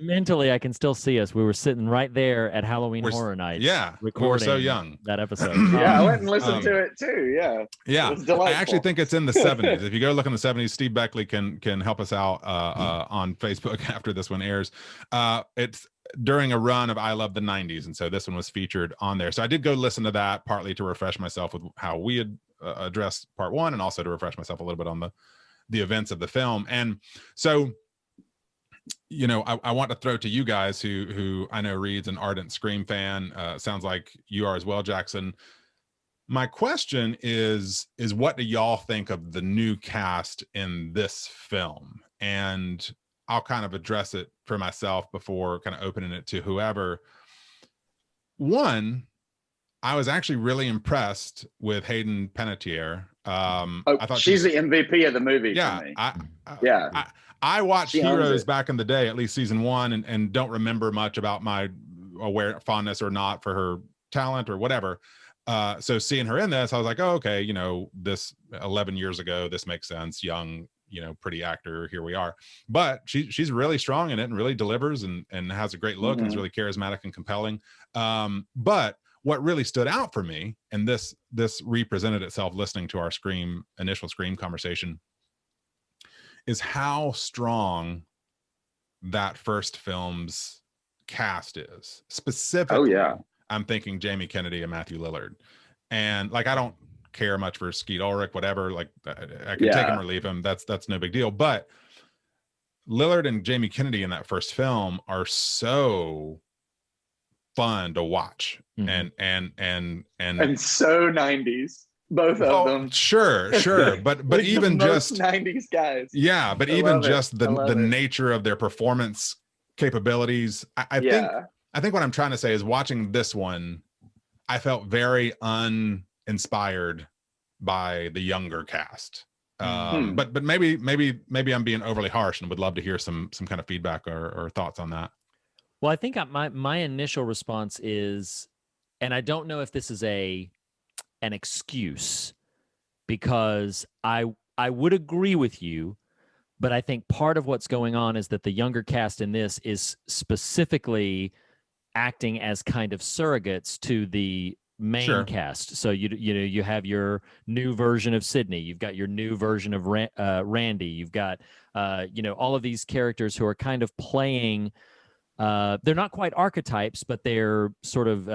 Mentally, I can still see us. We were sitting right there at Halloween Horror Nights. Yeah, recording. We were so young. That episode. Yeah, I went and listened to it too. Yeah. Yeah, It was delightful. I actually think it's in the 70s. If you go look in the 70s, Steve Beckley can help us out on Facebook after this one airs. It's during a run of I Love the 90s, and so this one was featured on there. So I did go listen to that partly to refresh myself with how we had addressed part one, and also to refresh myself a little bit on the events of the film. And so, you know, I want to throw to you guys who I know Reed's an ardent Scream fan. Sounds like you are as well, Jackson. My question is what do y'all think of the new cast in this film? And I'll kind of address it for myself before kind of opening it to whoever. One, I was actually really impressed with Hayden Panettiere. I thought she's the MVP of the movie. Yeah, for me. I watched She owns Heroes it. back in the day, at least season one, and don't remember much about my fondness or not for her talent or whatever. So seeing her in this, I was like, oh, okay, you know, this 11 years ago, this makes sense. Young, you know, pretty actor. Here we are. But she's really strong in it and really delivers and has a great look and is really charismatic and compelling. But what really stood out for me, and this represented itself listening to our initial Scream conversation, is how strong that first film's cast is. Specifically, I'm thinking Jamie Kennedy and Matthew Lillard. And like, I don't care much for Skeet Ulrich, whatever. Like, I can take him or leave him. That's no big deal. But Lillard and Jamie Kennedy in that first film are so fun to watch, and so 90s, both of them. Sure, but Like even just 90s guys. Yeah, but even just the nature of their performance capabilities, I think what I'm trying to say is, watching this one, I felt very uninspired by the younger cast. But maybe I'm being overly harsh, and would love to hear some kind of feedback or thoughts on that. Well, I think my initial response is, and I don't know if this is an excuse, because I would agree with you, but I think part of what's going on is that the younger cast in this is specifically acting as kind of surrogates to the main cast. So you have your new version of Sydney, you've got your new version of Randy, you've got all of these characters who are kind of playing. They're not quite archetypes, but they're sort of,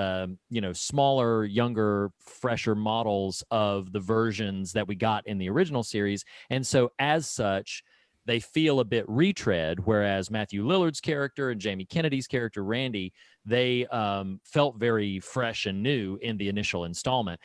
smaller, younger, fresher models of the versions that we got in the original series. And so as such, they feel a bit retread, whereas Matthew Lillard's character and Jamie Kennedy's character, Randy, they felt very fresh and new in the initial installment.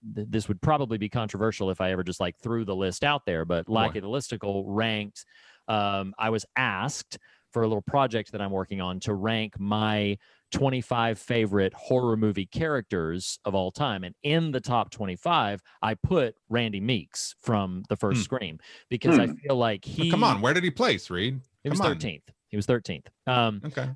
This would probably be controversial if I ever just like threw the list out there, but like the listicle ranked, I was asked for a little project that I'm working on to rank my 25 favorite horror movie characters of all time. And in the top 25, I put Randy Meeks from the first Scream, because I feel like Come on, where did he place, Reed? He was 13th. He was 13th. Okay.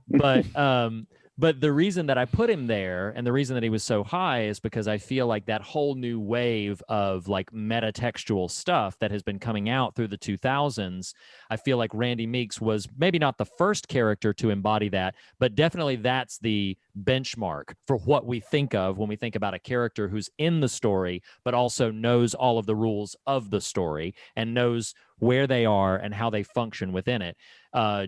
But the reason that I put him there, and the reason that he was so high, is because I feel like that whole new wave of like metatextual stuff that has been coming out through the 2000s, I feel like Randy Meeks was maybe not the first character to embody that, but definitely that's the benchmark for what we think of when we think about a character who's in the story, but also knows all of the rules of the story and knows where they are and how they function within it.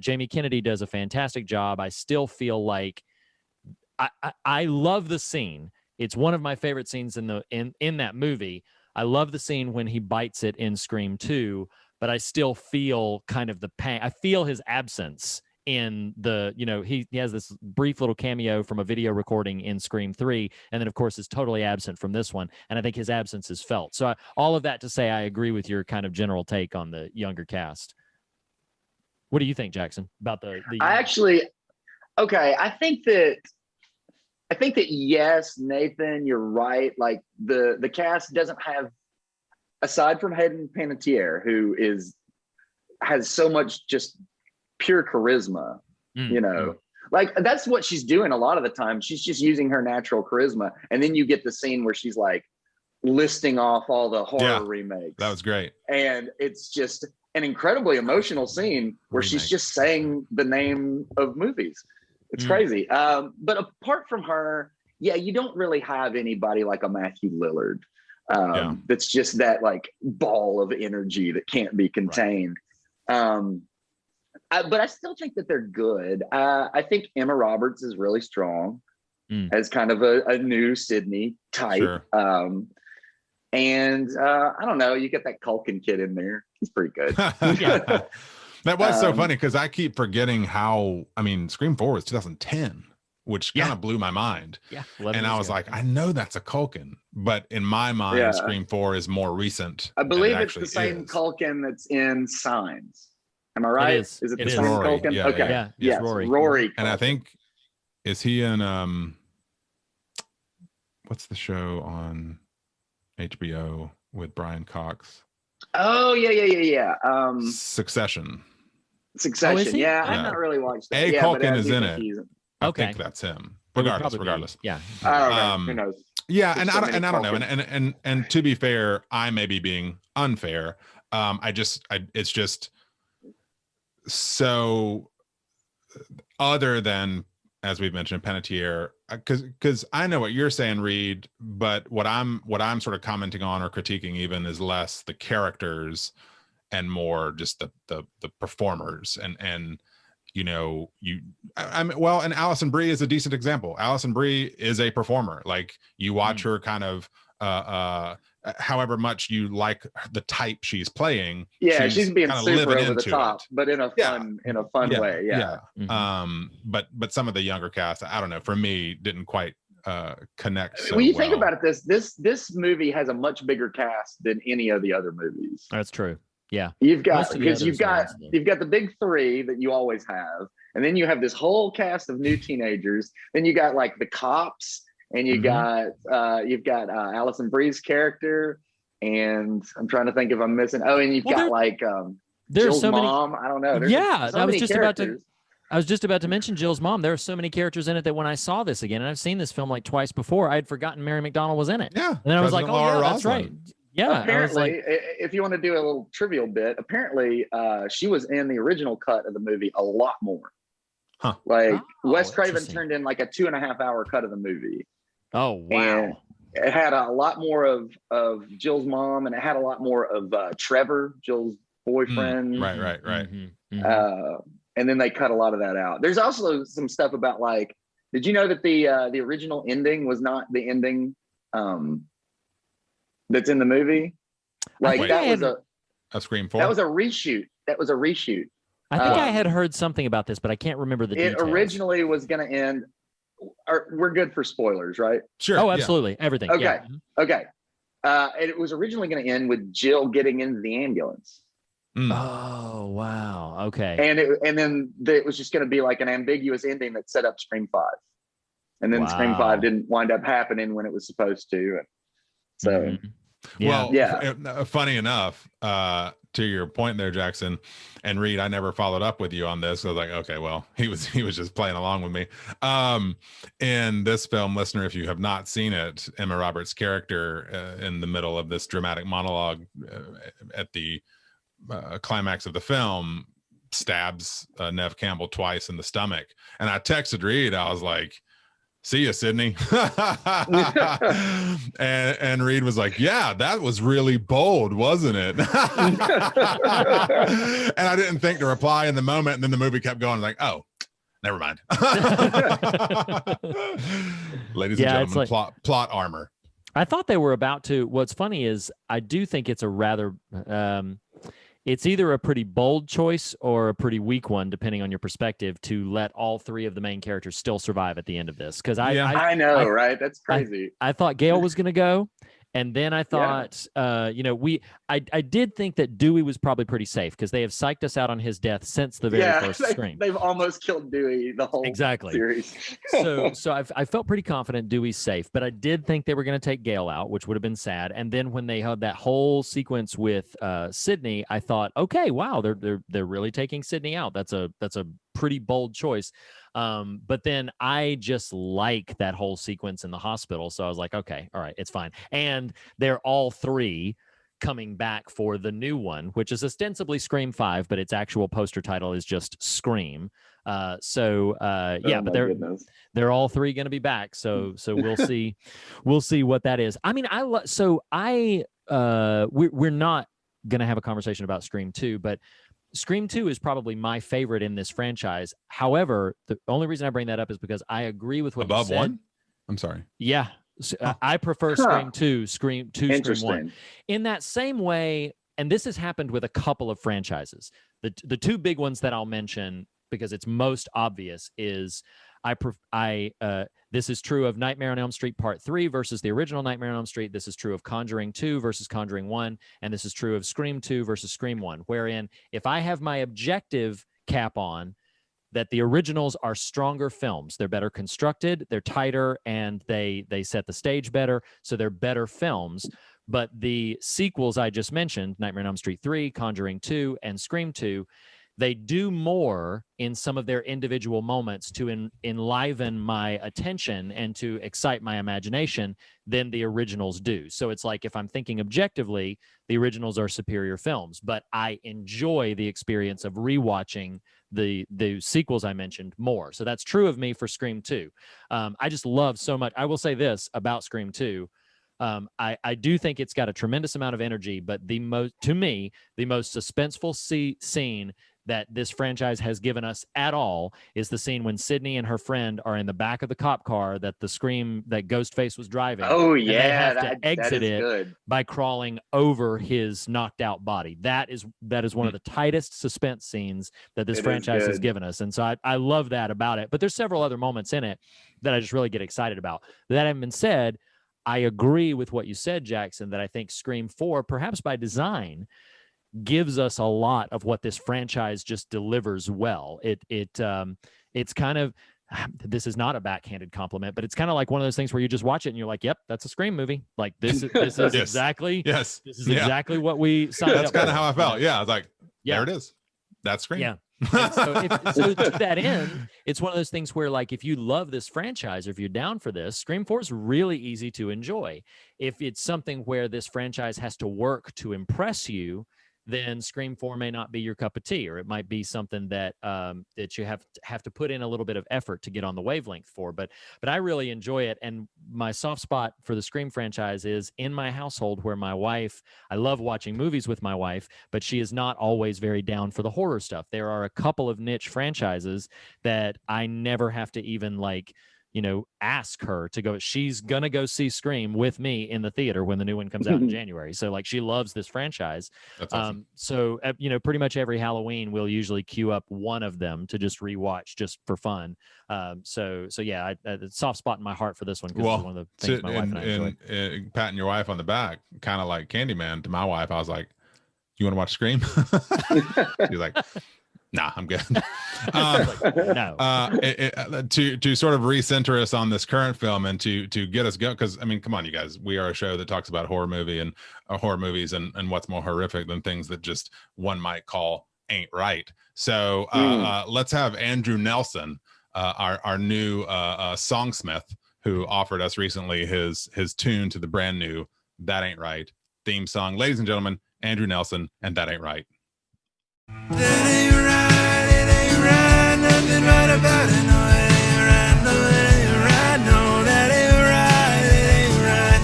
Jamie Kennedy does a fantastic job. I still feel like I love the scene. It's one of my favorite scenes in that movie. I love the scene when he bites it in Scream 2, but I still feel kind of the pain. I feel his absence in the, he has this brief little cameo from a video recording in Scream 3, and then of course is totally absent from this one, and I think his absence is felt. So all of that to say, I agree with your kind of general take on the younger cast. What do you think, Jackson, about the I think that yes, Nathan, you're right. Like the cast doesn't have, aside from Hayden Panettiere, who has so much just pure charisma, like that's what she's doing a lot of the time. She's just using her natural charisma. And then you get the scene where she's like listing off all the horror remakes. That was great. And it's just, an incredibly emotional scene where she's Remake. just saying the name of movies. It's crazy. But apart from her, yeah, you don't really have anybody like a Matthew Lillard. That's just that like ball of energy that can't be contained. Right. But I still think that they're good. I think Emma Roberts is really strong as kind of a new Sydney type. Sure. And I don't know, you get that Culkin kid in there. He's pretty good. Yeah. That was so funny because I keep forgetting how, I mean, Scream 4 was 2010, which kind of blew my mind. Yeah. And I was like, I know that's a Culkin, but in my mind, Scream 4 is more recent. I believe it's the same Culkin that's in Signs. Am I right? Is it the same Rory. Culkin? Yeah, okay. yeah. Yes, Rory. Culkin. And I think, is he in, what's the show on HBO with Brian Cox? Oh, yeah. Succession. Succession. Yeah, I've not really watched that. Culkin is in it. I think that's him. Regardless. Yeah. Who knows? Yeah, and I don't know. And to be fair, I may be being unfair. It's just so other than, as we've mentioned, Panettiere, because I know what you're saying, Reed, but what I'm sort of commenting on or critiquing even is less the characters and more just the performers and you know, and Alison Brie is a decent example. Alison Brie is a performer. Like you watch her kind of however much you like the type she's playing. Yeah, she's being super over the top, it. but in a fun way. Yeah. But some of the younger cast, I don't know, for me, didn't quite connect. So when you think about it, this movie has a much bigger cast than any of the other movies. That's true. Yeah, you've got the big three that you always have, and then you have this whole cast of new teenagers. Then you got like the cops, and you got you've got Alison Brie's character, and I'm trying to think if I'm missing. Oh, and you've got like there's Jill's so mom. many. I don't know. I was just about to mention Jill's mom. There are so many characters in it that when I saw this again, and I've seen this film like twice before, I had forgotten Mary McDonnell was in it. Yeah, and then I was like, oh yeah, that's right. Yeah, apparently, if you want to do a little trivial bit, apparently she was in the original cut of the movie a lot more. Huh. Like Wes Craven turned in like a 2.5-hour cut of the movie. Oh wow! And it had a lot more of Jill's mom, and it had a lot more of Trevor, Jill's boyfriend. Right. And then they cut a lot of that out. There's also some stuff about like, did you know that the original ending was not the ending? That's in the movie. Like that was a Scream 4. That was a reshoot. I think I had heard something about this, but I can't remember the details. It originally was going to end. We're good for spoilers, right? Sure. Oh, absolutely. Everything. Okay. Yeah. Okay. It was originally going to end with Jill getting into the ambulance. Oh wow. Okay. And then it was just going to be like an ambiguous ending that set up Scream 5, and then Scream 5 didn't wind up happening when it was supposed to. So. Funny enough, to your point there, Jackson and Reed, I never followed up with you on this. I was like, okay, well, he was just playing along with me. In this film, listener, if you have not seen it, Emma Roberts' character in the middle of this dramatic monologue at the climax of the film stabs Neve Campbell twice in the stomach. And I texted Reed, I was like, see ya, Sydney. and Reed was like, yeah, that was really bold, wasn't it? And I didn't think to reply in the moment. And then the movie kept going like, oh, never mind. Ladies and gentlemen, like, plot armor. I thought they were about to. What's funny is I do think it's a rather it's either a pretty bold choice or a pretty weak one, depending on your perspective, to let all three of the main characters still survive at the end of this. Because I know, right? That's crazy. I thought Gail was going to go. And then I thought, I did think that Dewey was probably pretty safe because they have psyched us out on his death since the very first Scream. They've almost killed Dewey the whole series. so I felt pretty confident Dewey's safe, but I did think they were going to take Gail out, which would have been sad. And then when they had that whole sequence with Sydney, I thought, okay, wow, they're really taking Sydney out. That's a pretty bold choice. But then I just like that whole sequence in the hospital. So I was like, okay, all right, it's fine. And they're all three coming back for the new one, which is ostensibly Scream 5, but its actual poster title is just Scream. Yeah, but they're all three going to be back. So we'll see, what that is. I mean, we're not going to have a conversation about Scream 2, but Scream 2 is probably my favorite in this franchise. However, the only reason I bring that up is because I agree with what above you said. one. I'm sorry. Yeah. I prefer Scream 2, Scream 1. In that same way, and this has happened with a couple of franchises. The two big ones that I'll mention, because it's most obvious, is this is true of Nightmare on Elm Street Part 3 versus the original Nightmare on Elm Street. This is true of Conjuring 2 versus Conjuring 1. And this is true of Scream 2 versus Scream 1, wherein if I have my objective cap on, that the originals are stronger films. They're better constructed, they're tighter, and they set the stage better, so they're better films. But the sequels I just mentioned, Nightmare on Elm Street 3, Conjuring 2, and Scream 2, they do more in some of their individual moments to enliven my attention and to excite my imagination than the originals do. So it's like, if I'm thinking objectively, the originals are superior films, but I enjoy the experience of rewatching the sequels I mentioned more. So that's true of me for Scream 2. I just love so much. I will say this about Scream 2. I do think it's got a tremendous amount of energy, but to me, the most suspenseful scene that this franchise has given us at all is the scene when Sydney and her friend are in the back of the cop car that Ghostface was driving. Oh yeah, and they have to exit that is it good. by crawling over his knocked out body. That is one of the tightest suspense scenes that this franchise has given us. And so I love that about it. But there's several other moments in it that I just really get excited about. That having been said, I agree with what you said, Jackson, that I think Scream 4, perhaps by design, gives us a lot of what this franchise just delivers well. It's kind of, this is not a backhanded compliment, but it's kind of like one of those things where you just watch it and you're like, yep, that's a Scream movie. Like this is Yes. exactly, Yes. This is exactly what we signed That's up kind of for. how I felt. Yeah. I was like, Yeah. there it is. That's Scream. Yeah. So to that end, it's one of those things where, like, if you love this franchise or if you're down for this, Scream 4 is really easy to enjoy. If it's something where this franchise has to work to impress you, then Scream 4 may not be your cup of tea, or it might be something that that you have to put in a little bit of effort to get on the wavelength for. But I really enjoy it, and my soft spot for the Scream franchise is in my household, where my wife, I love watching movies with my wife, but she is not always very down for the horror stuff. There are a couple of niche franchises that I never have to even ask her to go. She's gonna go see Scream with me in the theater when the new one comes out in January. So like, she loves this franchise. That's awesome. So pretty much every Halloween we'll usually queue up one of them to just rewatch just for fun. So yeah, soft spot in my heart for this one, because it's one of the things my wife and I enjoy. Patting your wife on the back, kind of like Candyman to my wife. I was like, "You want to watch Scream?" She's like, "Nah, I'm good." No. To sort of recenter us on this current film and to get us going, because I mean, come on, you guys, we are a show that talks about horror movies and what's more horrific than things that just one might call ain't right. So let's have Andrew Nelson, our new songsmith, who offered us recently his tune to the brand new That Ain't Right theme song. Ladies and gentlemen, Andrew Nelson and That Ain't Right. That ain't right, it ain't right, nothing right about it, no, it ain't right, no, it ain't right, no, that ain't right, it ain't right,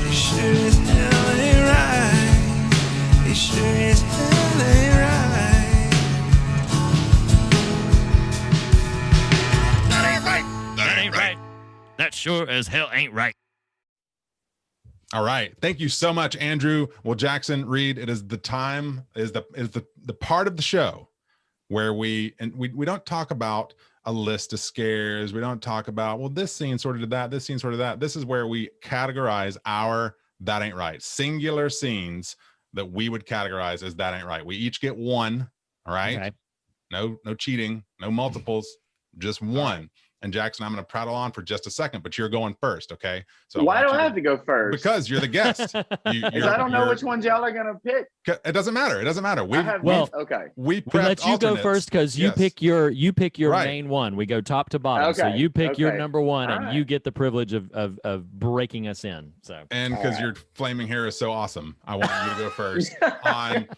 it sure as hell ain't right, it sure as hell ain't right. That ain't right, that ain't right, that sure as hell ain't right. All right. Thank you so much, Andrew. Well, Jackson, Reed, it is the time, is the part of the show where we don't talk about a list of scares. We don't talk about, well, this scene sort of did that, this scene sort of that. This is where we categorize our That Ain't Right, singular scenes that we would categorize as That Ain't Right. We each get one. All right. Okay. No cheating, no multiples, just one. And Jackson, I'm going to prattle on for just a second, but you're going first, okay? So Why do want I you have to go first? Because you're the guest. Because I don't know which ones y'all are gonna pick. It doesn't matter. It doesn't matter. Okay. We We let you go first because you pick your Right. main one. We go top to bottom. So Okay, you pick your okay. number one, All and right. you get the privilege of breaking us in. So And because your flaming hair is so awesome, I want you to go first. On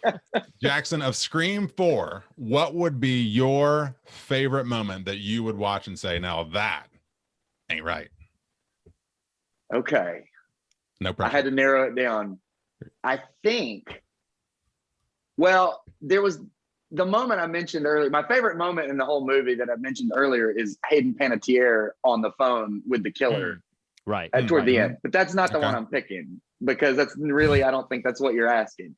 Jackson, of Scream 4, what would be your favorite moment that you would watch and say, now that ain't right? Okay. No I pressure. had to narrow it down. I think, well, there was the moment I mentioned earlier. My favorite moment in the whole movie that I mentioned earlier is Hayden Panettiere on the phone with the killer right. toward the Mhm. end. But that's not the Okay. one I'm picking because that's really, I don't think that's what you're asking.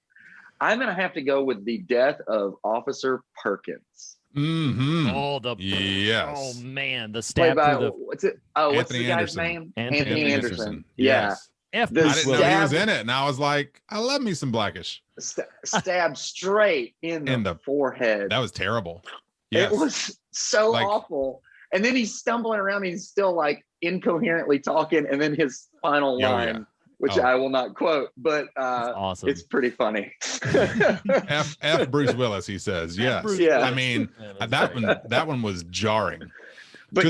I'm going to have to go with the death of Officer Perkins. Mm-hmm. Oh, Yes. oh man, the Played stab by, through the what's it? Oh, what's Anthony the guy's Anderson. name? Anthony Anderson. Yeah. Yes. F. The I didn't know he was stab- in it, and I was like, I love me some Blackish. Stabbed straight in the forehead. That was terrible. Yes. It was so Like- awful. And then he's stumbling around. He's still like incoherently talking. And then his final yeah. line, which Oh. I will not quote, but awesome. it's pretty funny. F Bruce Willis, he says. Yes. Bruce Yeah. I mean, that one was jarring. But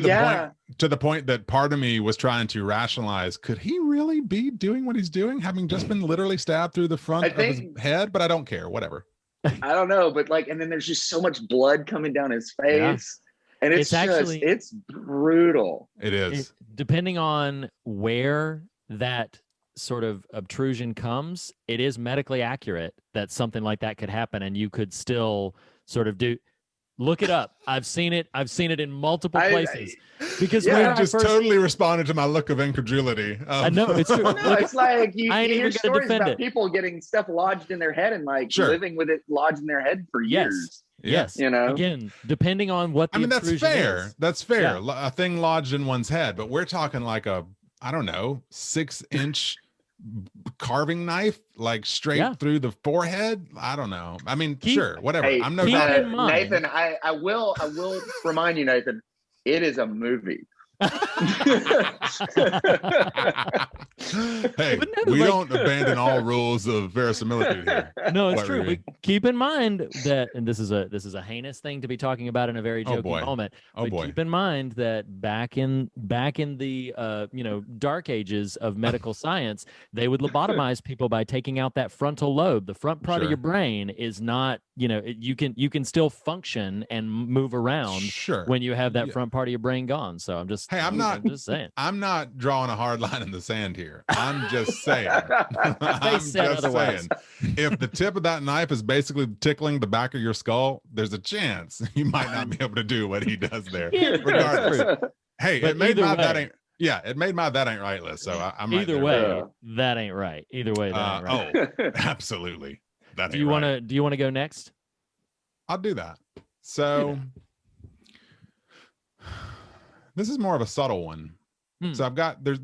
To the point that part of me was trying to rationalize, could he really be doing what he's doing, having just been literally stabbed through the front of his head? But I don't care. Whatever. I don't know. But like, and then there's just so much blood coming down his face. And it's actually, it's brutal. It is. Depending on where that sort of obtrusion comes, it is medically accurate that something like that could happen, and you could still sort of look it up. I've seen it in multiple places. Because Yeah. when You I just first, totally responded to my look of incredulity. I know it's true. No, it's like you I ain't hear even gonna stories defend about it. people getting stuff lodged in their head and like Sure. living with it lodged in their head for years. Yes. You know? Again, depending on what the I mean, that's obtrusion fair. is. That's fair. Yeah. A thing lodged in one's head, but we're talking like a, I don't know, 6-inch carving knife, like straight through the forehead. I don't know. I mean, sure, whatever. Hey, I'm no keep doctor. in mind- Nathan, I will remind you, Nathan, it is a movie. Hey, But no, we like- don't abandon all rules of verisimilitude here. No, it's What, true. Rudy? But keep in mind that, and this is a heinous thing to be talking about in a very Oh, joking boy. moment. Oh, but boy. keep in mind that back in the dark ages of medical science, they would lobotomize people by taking out that frontal lobe. The front part of Sure. your brain is not, you can still function and move around Sure. when you have that Yeah. front part of your brain gone. So I'm just Hey, I'm just saying. I'm not drawing a hard line in the sand here. I'm just saying. I'm said just otherwise. saying. If the tip of that knife is basically tickling the back of your skull, there's a chance you might not be able to do what he does there. Yeah, Regardless. true. Hey, But it made either my that way- ain't. Yeah, it made my that ain't right list. So I'm right Either there. way, that ain't right. Either way, that ain't right. Oh, absolutely. That do ain't you want right. to? Do you want to go next? I'll do that. So this is more of a subtle one. Hmm. So I've got there's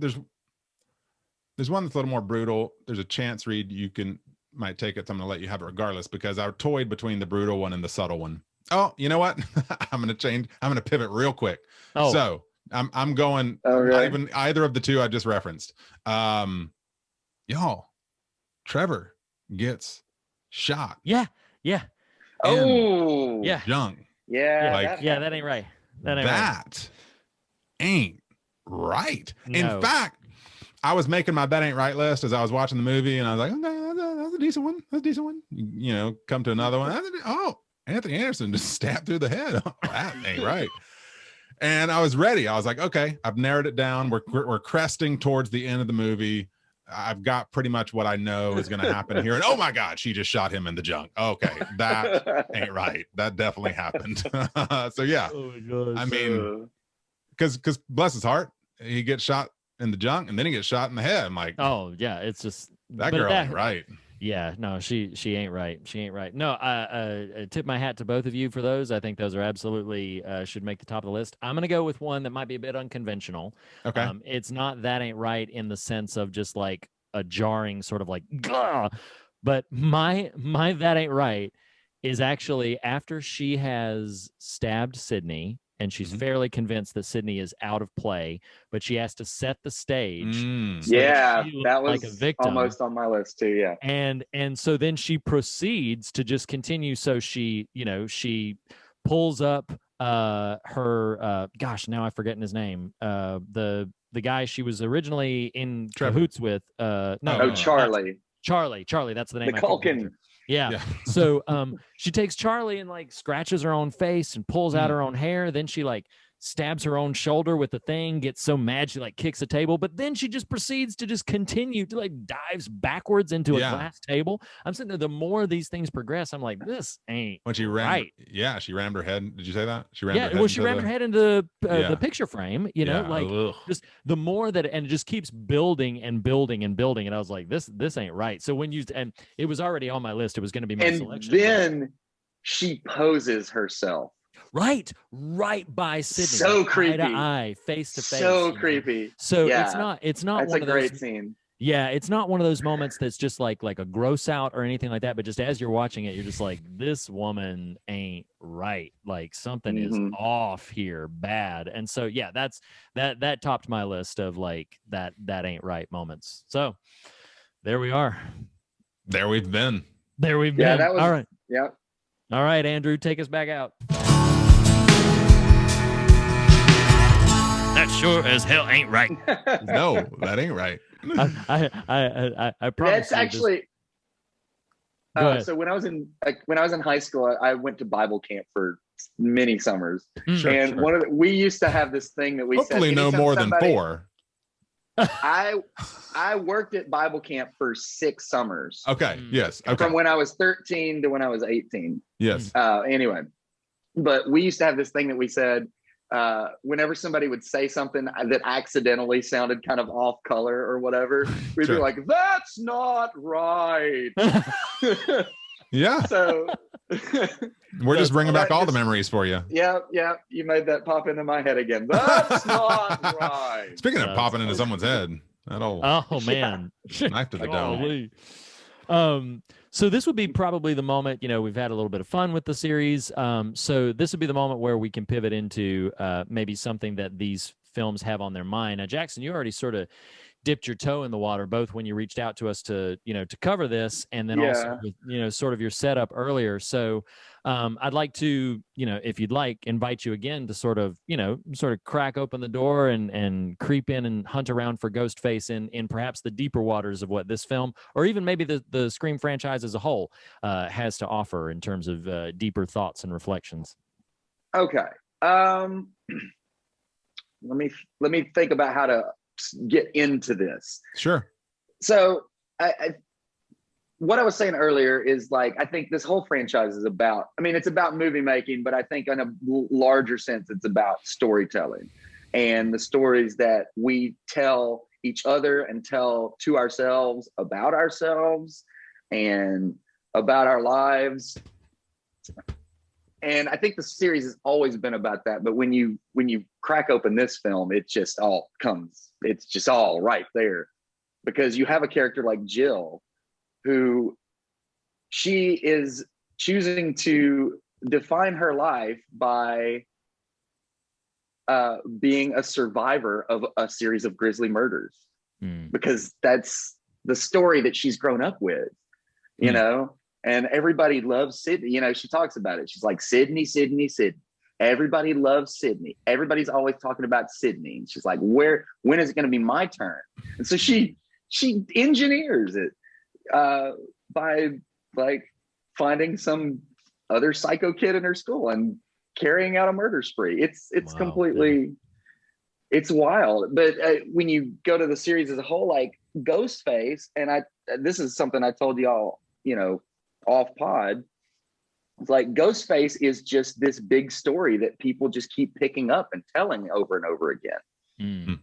one that's a little more brutal. There's a chance, Reed, you might take it. So I'm gonna let you have it regardless because I toyed between the brutal one and the subtle one. Oh, you know what? I'm gonna pivot real quick. Oh, So I'm going Okay. not even either of the two I just referenced. Y'all, Trevor gets shot. yeah. Oh, Yeah. Young. yeah, Like- That ain't right. That ain't right. That ain't right. No. In fact, I was making my that ain't right list as I was watching the movie, and I was like, okay, that's a decent one. That's a decent one. Come to another one. Oh, Anthony Anderson just stabbed through the head. That ain't right. And I was ready. I was like, okay, I've narrowed it down. We're cresting towards the end of the movie. I've got pretty much what I know is going to happen here. And oh my God, she just shot him in the junk. Okay, that ain't right. That definitely happened. So yeah, Oh my god. I mean, because bless his heart, he gets shot in the junk and then he gets shot in the head. I'm like, Oh yeah, it's just that but girl ain't right. Yeah, no, she ain't right. She ain't right. No, I tip my hat to both of you for those. I think those are absolutely should make the top of the list. I'm gonna go with one that might be a bit unconventional. Okay. It's not that ain't right in the sense of just like a jarring sort of like, "Gah!" But my that ain't right is actually after she has stabbed Sydney and she's fairly convinced that Sydney is out of play, but she has to set the stage. So Yeah, she looks that was like a victim. almost on my list too. Yeah. And so then she proceeds to just continue. So she pulls up her gosh, now I'm forgetting his name. The guy she was originally in cahoots with. Charlie. Charlie, that's the name. The Culkin. Yeah. So she takes Charlie and like scratches her own face and pulls out her own hair. Then she like stabs her own shoulder with the thing, gets so mad she like kicks a table, but then she just proceeds to just continue to like dives backwards into a glass table. I'm sitting there, the more these things progress, I'm like, this ain't when she ran right. Yeah, she rammed her head. Did you say that? She rammed her head. Well, she rammed her head into the picture frame, just the more that, and it just keeps building and building and building. And I was like, this ain't right. So and it was already on my list. It was going to be my selection. And then she poses herself. Right by Sydney. So creepy. Eye to eye, face to face. So creepy. So it's not That's one of those great scene. Yeah, it's not one of those moments that's just like a gross out or anything like that, but just as you're watching it, you're just like, this woman ain't right. Like something is off here, bad. And so yeah, that topped my list of like that ain't right moments. So there we are. There we've been. Yeah, that was all right. Yeah. All right, Andrew, take us back out. That sure as hell ain't right. No, that ain't right. I promise. That's actually. So when I was in high school, I went to Bible camp for many summers, and we used to have this thing that we hopefully said, no more than 4. I worked at Bible camp for 6 summers. Okay. Yes. Okay. From when I was 13 to when I was 18. Yes. Anyway, but we used to have this thing that we said, whenever somebody would say something that accidentally sounded kind of off color or whatever, we'd be like, "That's not right." Yeah. So we're just bringing back all the memories for you. Yeah. You made that pop into my head again. That's not right. Speaking of popping into someone's head, man, knife to the dome. So this would be probably the moment, we've had a little bit of fun with the series. So this would be the moment where we can pivot into maybe something that these films have on their mind. Now, Jackson, you already sort of dipped your toe in the water, both when you reached out to us to cover this, and then also with, sort of your setup earlier. So I'd like to, if you'd like, invite you again to sort of crack open the door and creep in and hunt around for Ghostface in perhaps the deeper waters of what this film, or even maybe the Scream franchise as a whole, has to offer in terms of deeper thoughts and reflections. Okay. Let me think about how to get into this. Sure. So what I was saying earlier is like, I think this whole franchise is about, it's about movie making, but I think in a larger sense, it's about storytelling and the stories that we tell each other and tell to ourselves about ourselves and about our lives. And I think the series has always been about that. But when you crack open this film, it's just all right there, because you have a character like Jill, who she is choosing to define her life by being a survivor of a series of grisly murders, because that's the story that she's grown up with, and everybody loves Sydney. She talks about it. She's like, Sydney. Everybody loves Sydney. Everybody's always talking about Sydney. And she's like, when is it going to be my turn? And so she engineers it by like finding some other psycho kid in her school and carrying out a murder spree. It's completely, it's wild. But when you go to the series as a whole, like Ghostface, and this is something I told y'all, off pod, it's like Ghostface is just this big story that people just keep picking up and telling over and over again.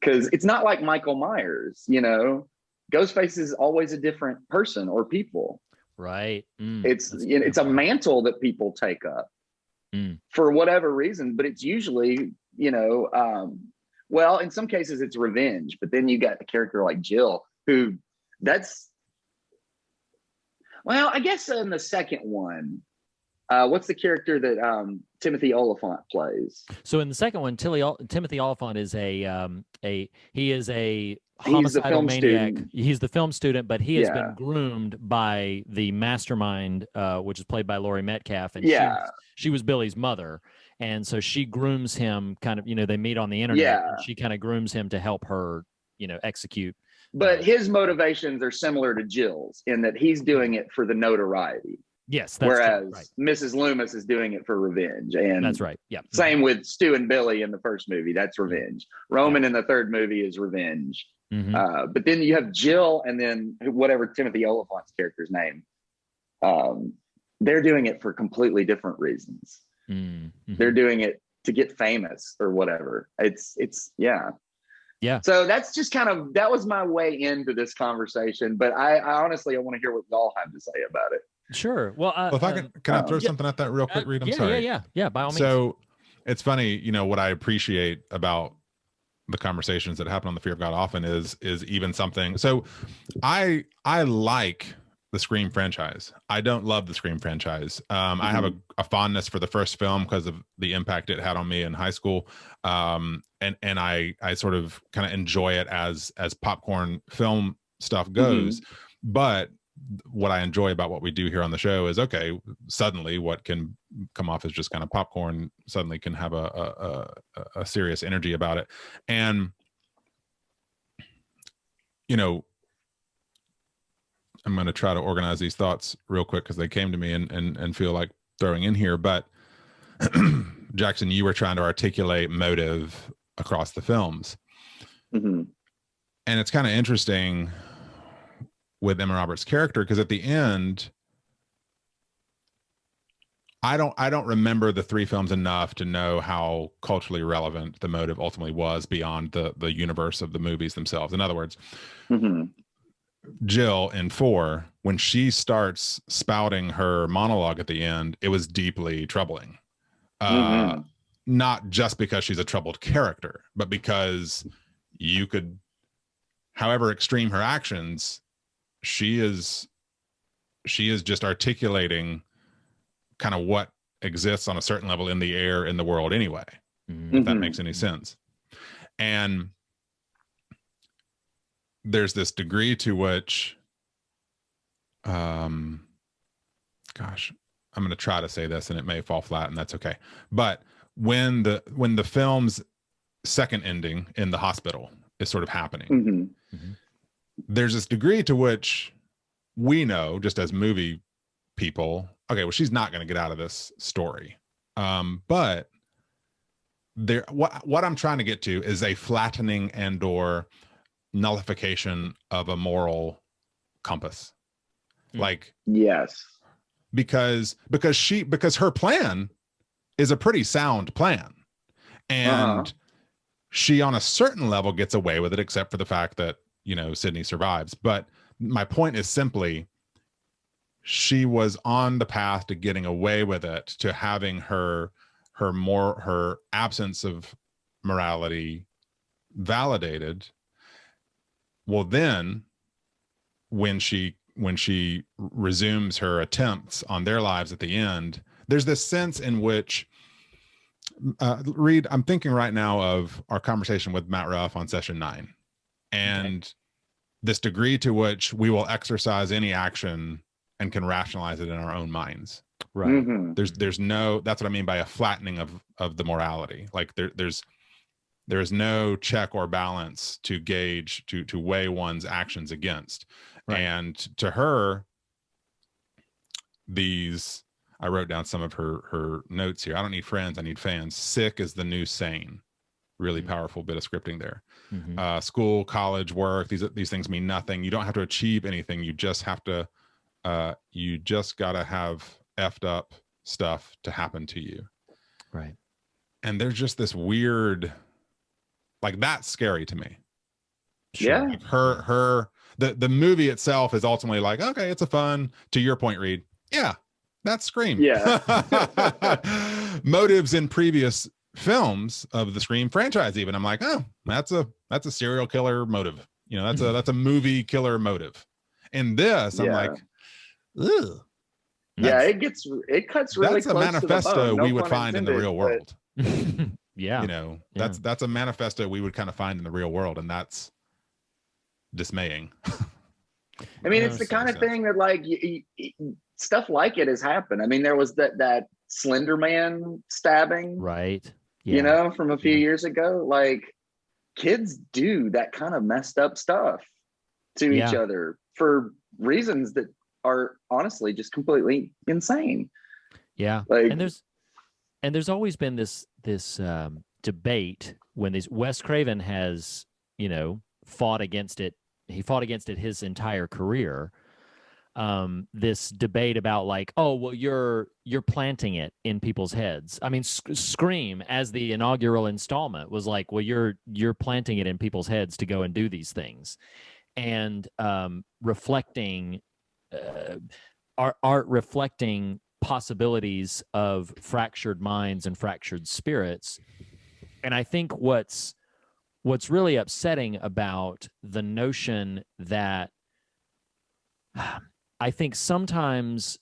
Because it's not like Michael Myers, Ghostface is always a different person or people. Right. It's a mantle that people take up for whatever reason, but it's usually, well, in some cases it's revenge, but then you got a character like Jill, who I guess in the second one, What's the character that Timothy Oliphant plays? So in the second one, Timothy Oliphant is he is a He's the homicidal film maniac. student. He's the film student, but he has Yeah. been groomed by the mastermind, which is played by Laurie Metcalf, and Yeah. she was Billy's mother, and so she grooms him. Kind of, they meet on the internet. Yeah. And she kind of grooms him to help her, execute. But his motivations are similar to Jill's in that he's doing it for the notoriety. Yes, that's whereas true. Right. Mrs. Loomis is doing it for revenge. And That's right. Yeah. same with Stu and Billy in the first movie. That's revenge. Roman in the third movie is revenge. Mhm. But then you have Jill and then whatever Timothy Oliphant's character's name. They're doing it for completely different reasons. Mhm. They're doing it to get famous or whatever. It's yeah. Yeah. So that's just that was my way into this conversation. But I honestly, I want to hear what y'all have to say about it. Sure. Well, If I can I throw something at that real quick, Reed? I'm sorry. Yeah. By all means. So it's funny, what I appreciate about the conversations that happen on the Fear of God often is even something. So I like the Scream franchise. I don't love the Scream franchise. I have a fondness for the first film because of the impact it had on me in high school. And I sort of kind of enjoy it as popcorn film stuff goes. But what I enjoy about what we do here on the show is, okay, suddenly what can come off as just kind of popcorn suddenly can have a serious energy about it. And, I'm going to try to organize these thoughts real quick because they came to me and feel like throwing in here. But Jackson, you were trying to articulate motive across the films. And it's kind of interesting with Emma Roberts' character, because at the end, I don't remember the three films enough to know how culturally relevant the motive ultimately was beyond the universe of the movies themselves. In other words, Jill in 4, when she starts spouting her monologue at the end, it was deeply troubling. Not just because she's a troubled character, but because you could, however extreme her actions, she is just articulating kind of what exists on a certain level in the air in the world anyway, if that makes any sense. And there's this degree to which, I'm going to try to say this and it may fall flat, and that's okay. But when the film's second ending in the hospital is sort of happening, there's this degree to which we know, just as movie people, okay, well, she's not going to get out of this story. But there, what I'm trying to get to is a flattening and or nullification of a moral compass. Like, yes, because her plan is a pretty sound plan, and she on a certain level gets away with it, except for the fact that Sydney survives. But my point is simply, she was on the path to getting away with it, to having her absence of morality validated. Well, then when she resumes her attempts on their lives at the end, there's this sense in which, Reed, I'm thinking right now of our conversation with Matt Ruff on session 9, and this degree to which we will exercise any action and can rationalize it in our own minds. Right. There's no, that's what I mean by a flattening of the morality. Like there's no check or balance to gauge, to weigh one's actions against. Right. And to her, I wrote down some of her notes here. I don't need friends, I need fans. Sick is the new sane. Really powerful bit of scripting there. School, college, work, these things mean nothing. You don't have to achieve anything. You just have to, you just got to have effed up stuff to happen to you. Right. And there's just this weird, like, that's scary to me. Yeah. Like the movie itself is ultimately like, okay, it's a fun, to your point, Reed. Yeah, that's Scream. Yeah. Motives in previous films of the Scream franchise, even, I'm like, oh, that's a serial killer motive. That's a movie killer motive. In this, I'm like, ugh. Yeah, That's- it cuts really That's a close to the manifesto bone, no we would pun find in the intended, real but- world. Yeah. You know, Yeah. that's a manifesto we would kind of find in the real world, and that's dismaying. I mean, No, it's the so kind of sense. thing that like stuff like it has happened. I mean, there was that Slender Man stabbing, Right. you know, from a few Yeah. years ago. Like kids do that kind of messed up stuff to each Yeah. other for reasons that are honestly just completely insane. Yeah. Like, And there's always been this debate when these Wes Craven has, you know, fought against it. He fought against it his entire career. This debate about like, oh, well, you're planting it in people's heads. I mean, Scream as the inaugural installment was like, well, you're planting it in people's heads to go and do these things, and reflecting art reflecting possibilities of fractured minds and fractured spirits. And I think what's really upsetting about the notion that I think sometimes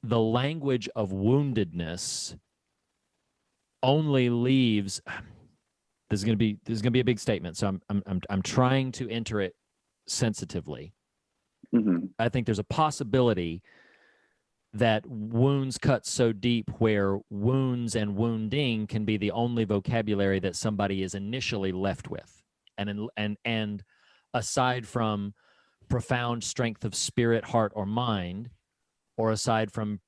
the language of woundedness only leaves. This is gonna be a big statement, so I'm trying to enter it sensitively. mhm. I think there's a possibility that wounds cut so deep where wounds and wounding can be the only vocabulary that somebody is initially left with. And aside from profound strength of spirit, heart, or mind, or aside from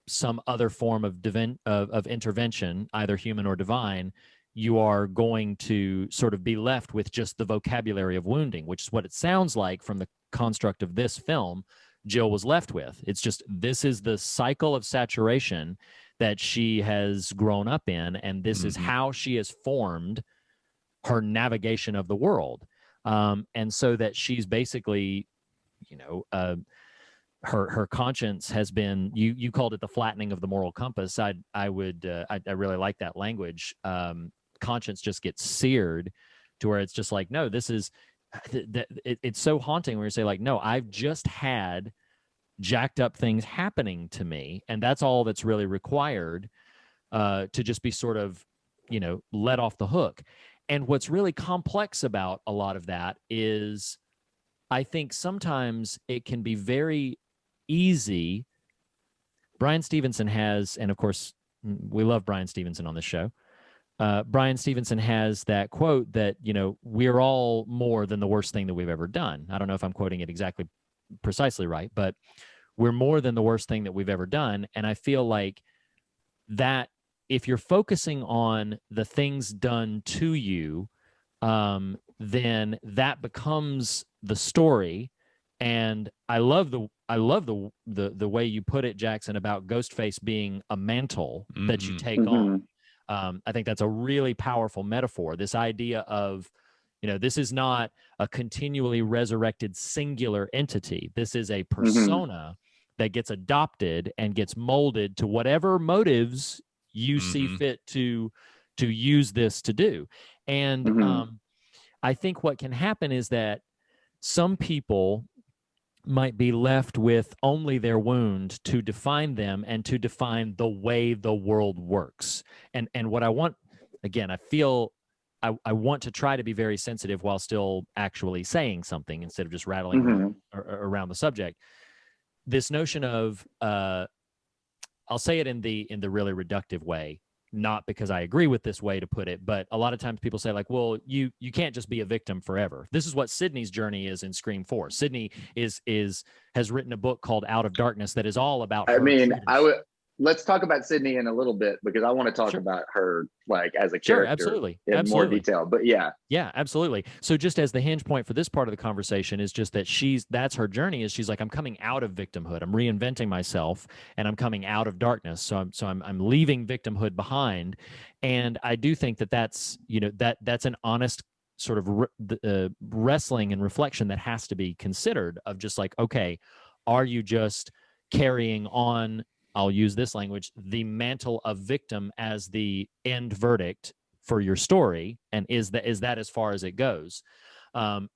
some other form of intervention, either human or divine, you are going to sort of be left with just the vocabulary of wounding, which is what it sounds like from the construct of this film Jill was left with. It's just, this is the cycle of saturation that she has grown up in, and this is how she has formed her navigation of the world. And so that she's basically, you know, her conscience has been, you called it the flattening of the moral compass. I really like that language. Conscience just gets seared to where it's just like, no, this is, it's so haunting when you say like, no, I've just had jacked up things happening to me, and that's all that's really required to just be sort of, you know, let off the hook. And what's really complex about a lot of that is I think sometimes it can be very easy. Brian Stevenson has, and of course we love Brian Stevenson on this show, Brian Stevenson has that quote that, you know, we're all more than the worst thing that we've ever done. I don't know if I'm quoting it exactly precisely right, but we're more than the worst thing that we've ever done. And I feel like that if you're focusing on the things done to you, then that becomes the story. And I love the way you put it, Jackson, about Ghostface being a mantle that you take on. I think that's a really powerful metaphor. This idea of, you know, this is not a continually resurrected singular entity. This is a persona that gets adopted and gets molded to whatever motives you see fit to use this to do. And I think what can happen is that some people might be left with only their wound to define them and to define the way the world works. And what I want, again, I feel I want to try to be very sensitive while still actually saying something instead of just rattling around the subject. This notion of, I'll say it in the really reductive way, not because I agree with this way to put it, but a lot of times people say like, well, you can't just be a victim forever. This is what Sydney's journey is in Scream 4. Sydney has written a book called Out of Darkness that is all about her. I mean, let's talk about Sydney in a little bit, because I want to talk about her like as a character absolutely. in more detail. But yeah, absolutely. So just as the hinge point for this part of the conversation is just that that's her journey, is she's like, I'm coming out of victimhood. I'm reinventing myself and I'm coming out of darkness. So I'm leaving victimhood behind. And I do think that's, you know, that's an honest sort of wrestling and reflection that has to be considered, of just like, okay, are you just carrying on, I'll use this language, the mantle of victim as the end verdict for your story, and is that as far as it goes? And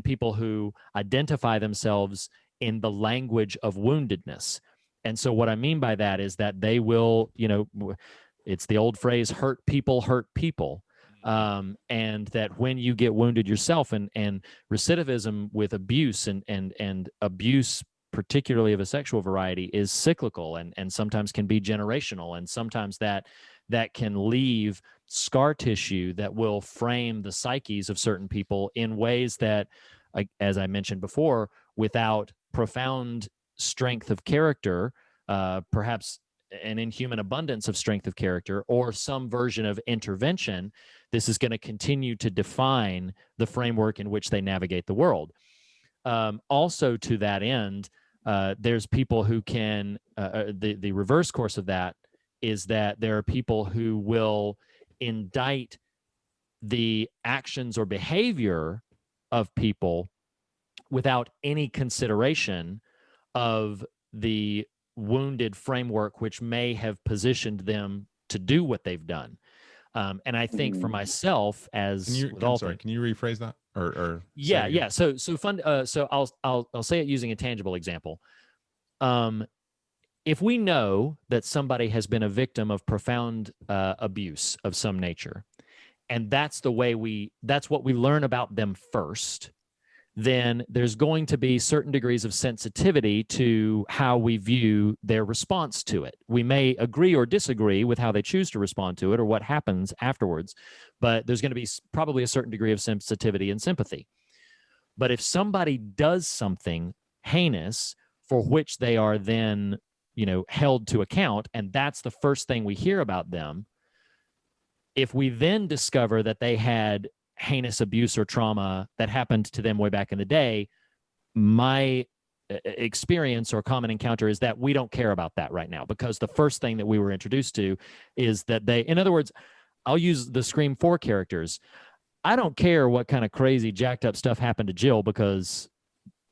people who identify themselves in the language of woundedness And so what I mean by that is that they will, it's the old phrase, hurt people, and that when you get wounded yourself, and recidivism with abuse and abuse, particularly of a sexual variety, is cyclical and sometimes can be generational, and sometimes that can leave scar tissue that will frame the psyches of certain people in ways that, as I mentioned before, without profound strength of character, perhaps an inhuman abundance of strength of character, or some version of intervention, this is going to continue to define the framework in which they navigate the world. Also, to that end, there's people who can, the reverse course of that is that there are people who will indict the actions or behavior of people without any consideration of the wounded framework which may have positioned them to do what they've done. And I think for myself, as can you rephrase that? Or yeah. So I'll say it using a tangible example. If we know that somebody has been a victim of profound abuse of some nature, and that's what we learn about them first, then there's going to be certain degrees of sensitivity to how we view their response to it. We may agree or disagree with how they choose to respond to it or what happens afterwards, but there's going to be probably a certain degree of sensitivity and sympathy. But if somebody does something heinous for which they are then, held to account, and that's the first thing we hear about them, if we then discover that they had heinous abuse or trauma that happened to them way back in the day, my experience or common encounter is that we don't care about that right now, because the first thing that we were introduced to is that in other words, I'll use the Scream 4 characters. I don't care what kind of crazy jacked up stuff happened to Jill, because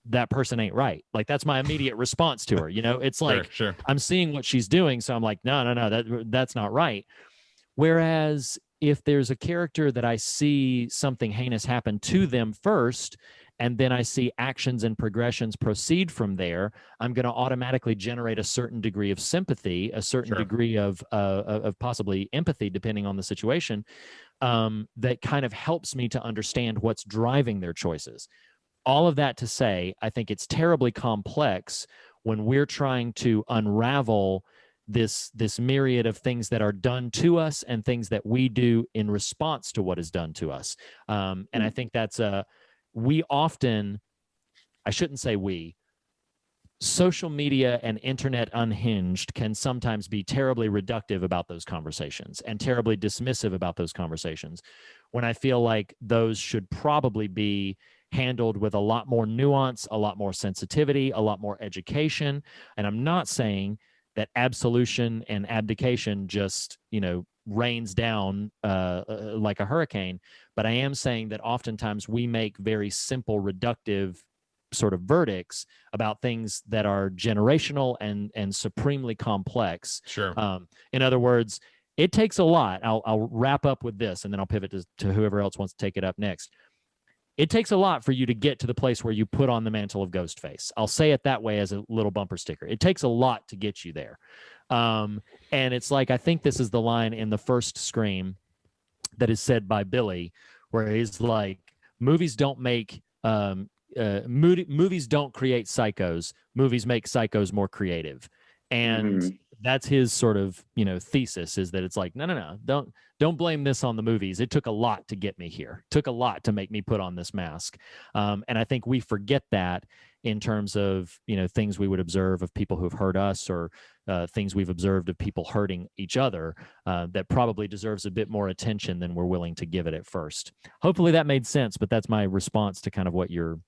that person ain't right. Like, that's my immediate response to her. It's like, sure. I'm seeing what she's doing, so I'm like, no, that's not right. Whereas if there's a character that I see something heinous happen to them first, and then I see actions and progressions proceed from there, I'm going to automatically generate a certain degree of sympathy, a certain degree of possibly empathy, depending on the situation, that kind of helps me to understand what's driving their choices. All of that to say, I think it's terribly complex when we're trying to unravel this myriad of things that are done to us and things that we do in response to what is done to us. And I think that's we often, I shouldn't say we, social media and internet unhinged can sometimes be terribly reductive about those conversations and terribly dismissive about those conversations, when I feel like those should probably be handled with a lot more nuance, a lot more sensitivity, a lot more education. And I'm not saying that absolution and abdication just, rains down like a hurricane. But I am saying that oftentimes we make very simple, reductive sort of verdicts about things that are generational and supremely complex. Sure. In other words, it takes a lot. I'll wrap up with this, and then I'll pivot to whoever else wants to take it up next. It takes a lot for you to get to the place where you put on the mantle of Ghostface. I'll say it that way as a little bumper sticker. It takes a lot to get you there. And it's like, I think this is the line in the first Scream that is said by Billy, where he's like, movies don't make, movies don't create psychos. Movies make psychos more creative. And that's his sort of, thesis, is that it's like, no, don't blame this on the movies. It took a lot to get me here. It took a lot to make me put on this mask. And I think we forget that in terms of, things we would observe of people who've hurt us, or things we've observed of people hurting each other, that probably deserves a bit more attention than we're willing to give it at first. Hopefully that made sense, but that's my response to kind of what you're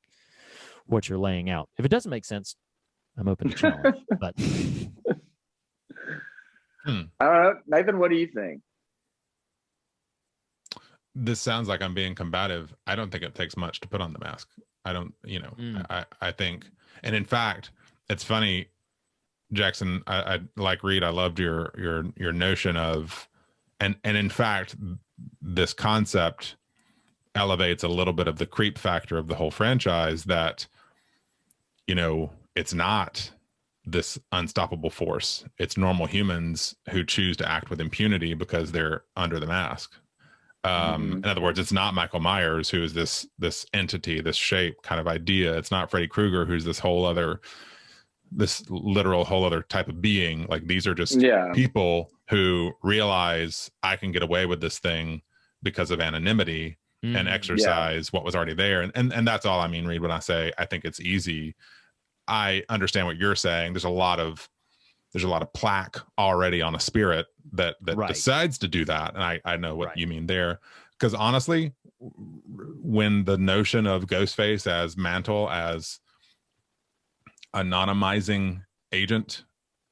laying out. If it doesn't make sense, I'm open to challenge. But I don't know, Nathan, what do you think? This sounds like I'm being combative. I don't think it takes much to put on the mask. I don't, I think, and in fact, it's funny, Jackson, I like Reed, I loved your notion of, and in fact, this concept elevates a little bit of the creep factor of the whole franchise, that, it's not this unstoppable force. It's normal humans who choose to act with impunity because they're under the mask. In other words, it's not Michael Myers, who is this entity, this shape kind of idea. It's not Freddy Krueger, who's this literal whole other type of being. Like, these are just people who realize I can get away with this thing because of anonymity and exercise what was already there. And that's all I mean, Reed, when I say I think it's easy. I understand what you're saying. There's a lot of plaque already on a spirit that decides to do that. And I know what you mean there. Because honestly, when the notion of Ghostface as Mantle, as anonymizing agent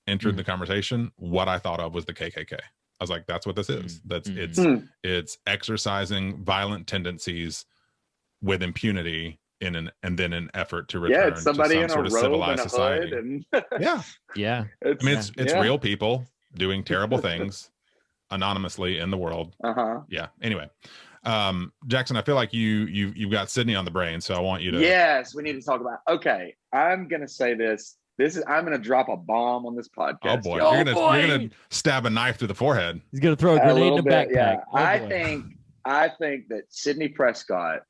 entered the conversation, what I thought of was the KKK. I was like, that's what this is. That's it's exercising violent tendencies with impunity and then an effort to return it's somebody to some in sort a of robe civilized and a society. hood and Yeah. It's real people doing terrible things anonymously in the world. Yeah. Anyway, Jackson, I feel like you've got Sydney on the brain, so I want you to. Yes, we need to talk about. Okay, I'm gonna say this. I'm gonna drop a bomb on this podcast. Oh boy, you're gonna stab a knife through the forehead. He's gonna throw a grenade in a backpack. Yeah. Oh, I think that Sidney Prescott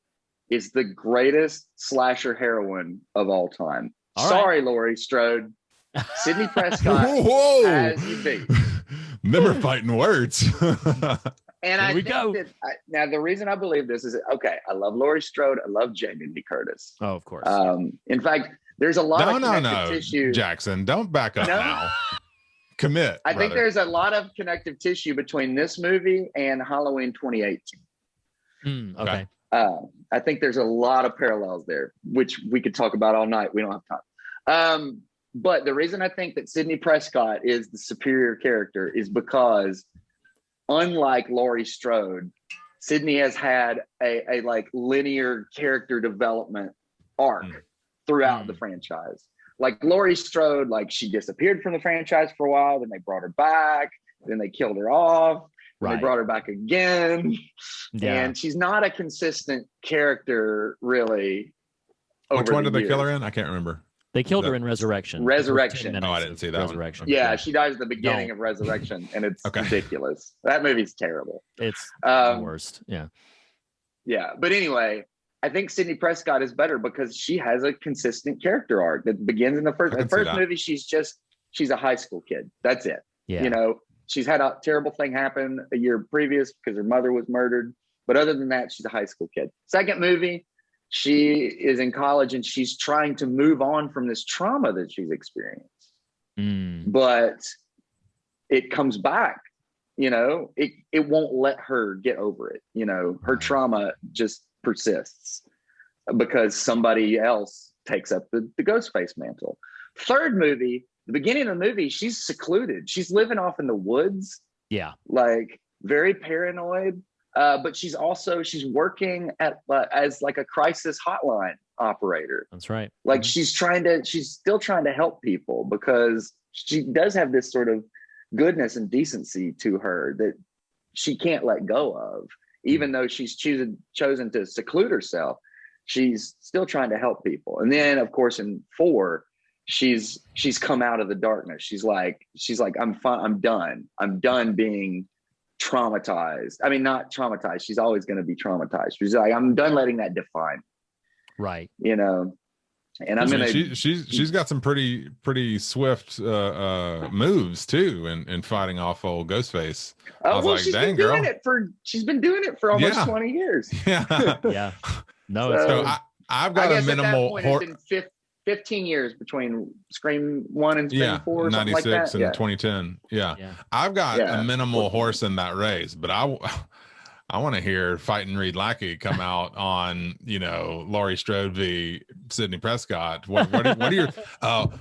is the greatest slasher heroine of all time. Sorry, Laurie Strode. Sidney Prescott has you beat. Them are fighting words. And I think that now the reason I believe this is I love Laurie Strode. I love Jamie Lee Curtis. Oh, of course. In fact, there's a lot of connective tissue. Jackson, don't back up now. Commit. I think there's a lot of connective tissue between this movie and Halloween 2018. Okay. I think there's a lot of parallels there, which we could talk about all night. We don't have time. But the reason I think that Sidney Prescott is the superior character is because, unlike Laurie Strode, Sidney has had a like linear character development arc throughout the franchise. Like Laurie Strode, like she disappeared from the franchise for a while, then they brought her back, then they killed her off, then they brought her back again. And she's not a consistent character, really. Which one did they kill her in? I can't remember. They killed her in Resurrection. Resurrection. Oh, I didn't see that Resurrection. Yeah, she dies at the beginning of Resurrection, and it's ridiculous. That movie's terrible. It's the worst. Yeah. Yeah, but anyway, I think Sidney Prescott is better because she has a consistent character arc that begins in the first movie. She's a high school kid. That's it. Yeah. You know, she's had a terrible thing happen a year previous because her mother was murdered. But other than that, she's a high school kid. Second movie, she is in college and she's trying to move on from this trauma that she's experienced. But it comes back, you know, it won't let her get over it. You know, her trauma just persists because somebody else takes up the Ghostface mantle. Third movie, the beginning of the movie, she's secluded. She's living off in the woods. Yeah. Like very paranoid. But she's working as like a crisis hotline operator. That's right. Like she's still trying to help people because she does have this sort of goodness and decency to her that she can't let go of, even though she's chosen to seclude herself. She's still trying to help people. And then of course in 4, she's come out of the darkness. She's like, I'm fine. I'm done being traumatized. I mean, not traumatized. She's always going to be traumatized. She's like, I'm done letting that define me. Right. You know, and she's got some pretty swift moves too in fighting off old Ghostface. Oh, well, she's been doing it for almost 20 years. Yeah. Yeah. No, so I've got a minimal. It's been 15 years between Scream 1 and Scream 4, 96 like and 2010. Yeah. I've got a minimal horse in that race, but I want to hear Fighting Reed Lackey come out on, you know, Laurie Strode v. Sidney Prescott. What are your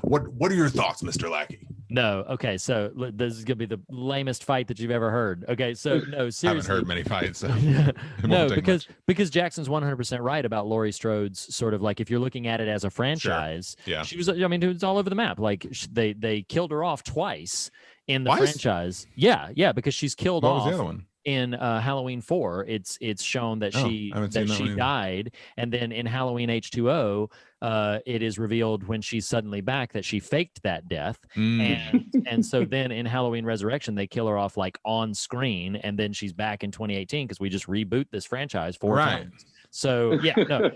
what are your thoughts, Mr. Lackey? No. Okay. So this is gonna be the lamest fight that you've ever heard. Okay. So no, seriously. I haven't heard many fights. So no, because Jackson's 100% right about Laurie Strode's sort of like, if you're looking at it as a franchise, she was, I mean, it was all over the map. Like they killed her off twice in the franchise. Yeah. Because she's killed off. What was the other one? in Halloween 4, it's shown that I haven't seen that one either. died, and then in Halloween H2O, it is revealed when she's suddenly back that she faked that death, and so then in Halloween Resurrection they kill her off like on screen, and then she's back in 2018 because we just reboot this franchise 4 times. So yeah, no,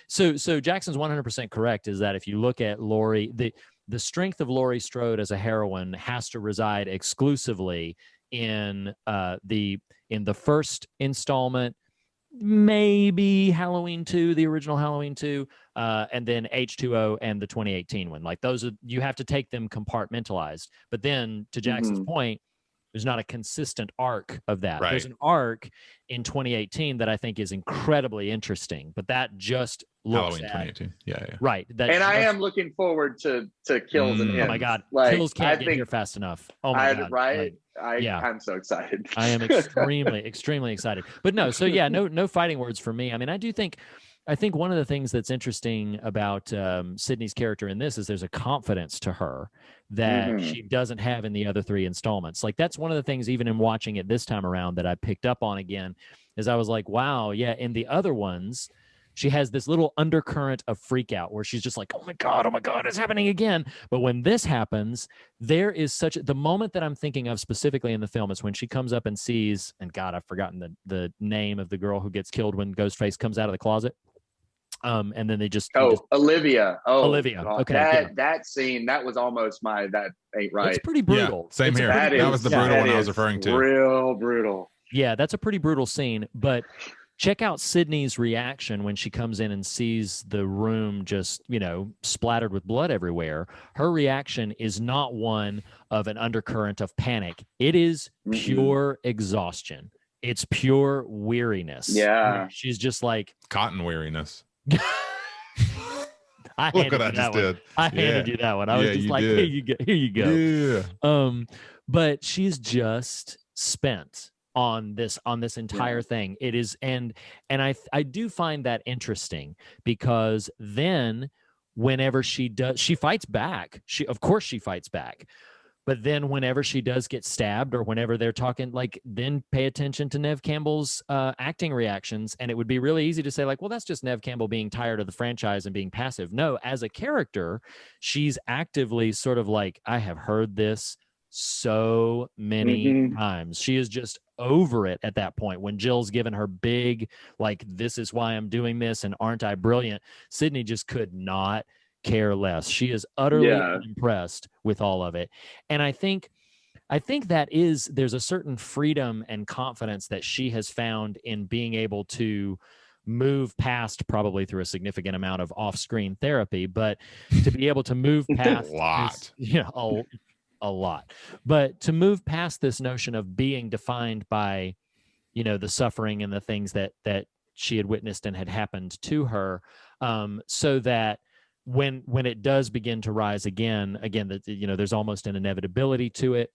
so Jackson's 100% correct. Is that if you look at Laurie, the strength of Laurie Strode as a heroine has to reside exclusively in the first installment, maybe Halloween 2, the original Halloween 2, and then H2O and the 2018 one. Like those are, you have to take them compartmentalized. But then to Jackson's point, there's not a consistent arc of that. Right. There's an arc in 2018 that I think is incredibly interesting, but that just looks Halloween 2018. Yeah. right. And I am looking forward to kills and Oh ends. my God, Like, kills can't get here fast enough. Oh my God, right? like, I'm so excited. I am extremely excited. But no, so yeah, no fighting words for me. I mean, I think one of the things that's interesting about Sydney's character in this is there's a confidence to her that she doesn't have in the other 3 installments. Like that's one of the things, even in watching it this time around, that I picked up on again, is I was like, wow, yeah, in the other ones, she has this little undercurrent of freak out where she's just like, oh my God, it's happening again. But when this happens, there is the moment that I'm thinking of specifically in the film is when she comes up and sees, and God, I've forgotten the name of the girl who gets killed when Ghostface comes out of the closet. And then they just Olivia. Olivia. Okay, that scene, that was almost that ain't right. It's pretty brutal. Yeah, same here. That was the brutal one I was referring to. Real brutal. Yeah, that's a pretty brutal scene. But check out Sydney's reaction when she comes in and sees the room just, splattered with blood everywhere. Her reaction is not one of an undercurrent of panic. It is pure exhaustion. It's pure weariness. Yeah. She's just like cotton weariness. I Look what I just did. I handed you that one. I was just like, here you go. Yeah. But she's just spent on this entire thing. It is, and I do find that interesting because then whenever she fights back. Of course she fights back. But then whenever she does get stabbed or whenever they're talking, like, then pay attention to Neve Campbell's acting reactions. And it would be really easy to say, like, well, that's just Neve Campbell being tired of the franchise and being passive. No, as a character, she's actively sort of like, I have heard this so many times. She is just over it at that point. When Jill's given her big, like, this is why I'm doing this and aren't I brilliant? Sydney just could not care less. She is utterly impressed with all of it. And I think that there's a certain freedom and confidence that she has found in being able to move past, probably through a significant amount of off-screen therapy, but to be able to move past a lot, but to move past this notion of being defined by, the suffering and the things that she had witnessed and had happened to her, so that when it does begin to rise again, that there's almost an inevitability to it.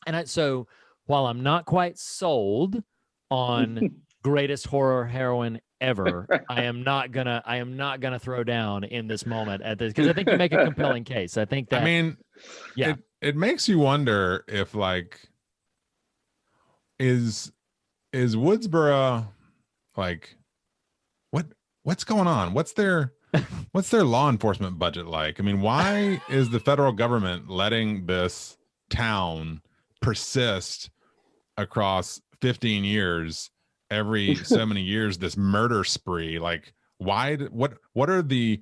And so while I'm not quite sold on greatest horror heroine ever, I am not gonna throw down in this moment at this, because I think you make a compelling case. I think that, I mean, yeah, it makes you wonder if, like, is Woodsboro, like, what's going on? What's their law enforcement budget like? I mean, why is the federal government letting this town persist across 15 years, every so many years, this murder spree? Like, why? What's the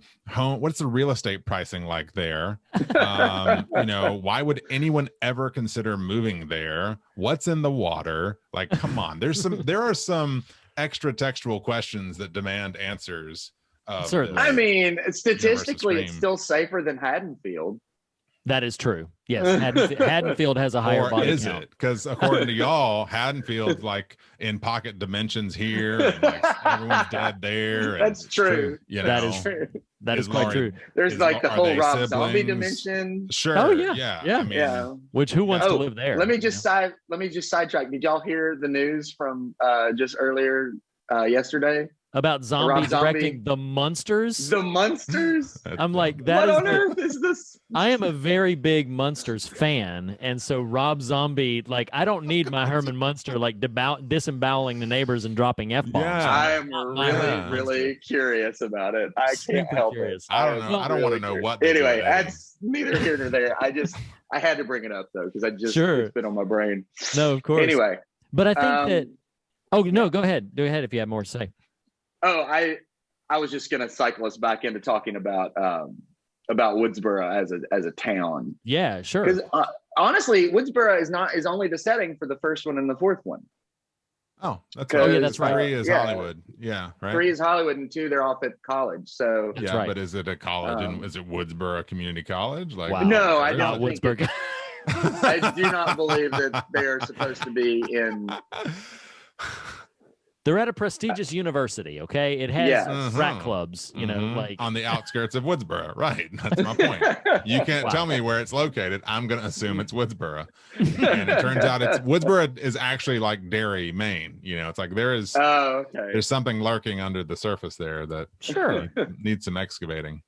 real estate pricing like there? Why would anyone ever consider moving there? What's in the water? Like, come on. There are some extra textual questions that demand answers. Certainly. I mean, statistically, it's still safer than Haddonfield. That is true. Yes, Haddonfield has a higher body is count. It? Because according to y'all, Haddonfield's like in pocket dimensions here, and like everyone's dead there. That's true. That is true. That is quite true. There's like the whole Rob Zombie dimension. Sure. Oh yeah. I mean, which who wants to live there? Let me just sidetrack. Did y'all hear the news from just earlier yesterday? about Zombie Zombie. directing The Munsters. The Munsters. I'm like, that What is on earth is this? I am a very big Munsters fan, and so Rob Zombie, like, I don't need my Herman Munster like disemboweling the neighbors and dropping f-bombs. Yeah. I am Yeah. really curious about it. I can't help curious. it. I don't know. I don't want to really know curious. what. they Anyway, do. that's neither here nor there. I had to bring it up though because it's been on my brain. No, of course. Anyway, but I think that. Oh no, go ahead. Go ahead if you have more to say. Oh, I was just gonna cycle us back into talking about Woodsboro as a town. Yeah, sure. Because honestly, Woodsboro is only the setting for the first one and the fourth one. Oh, that's Oh, right. yeah, that's right. 3 is Yeah. Hollywood. Yeah, right. 3 is Hollywood and 2 they're off at college. So That's yeah, right. but is it a college? And is it Woodsboro Community College? Like, Wow. No, I Not don't think Woodsburg. I do not believe that they are supposed to be in. They're at a prestigious university, okay? It has Yeah. frat Uh-huh. clubs, you know, Mhm. like on the outskirts of Woodsboro. Right. That's my point. You can't Wow. tell me where it's located. I'm going to assume it's Woodsboro. And it turns out Woodsboro is actually like Derry, Maine. You know, it's like there's Oh, okay. something lurking under the surface there that Sure. needs some excavating.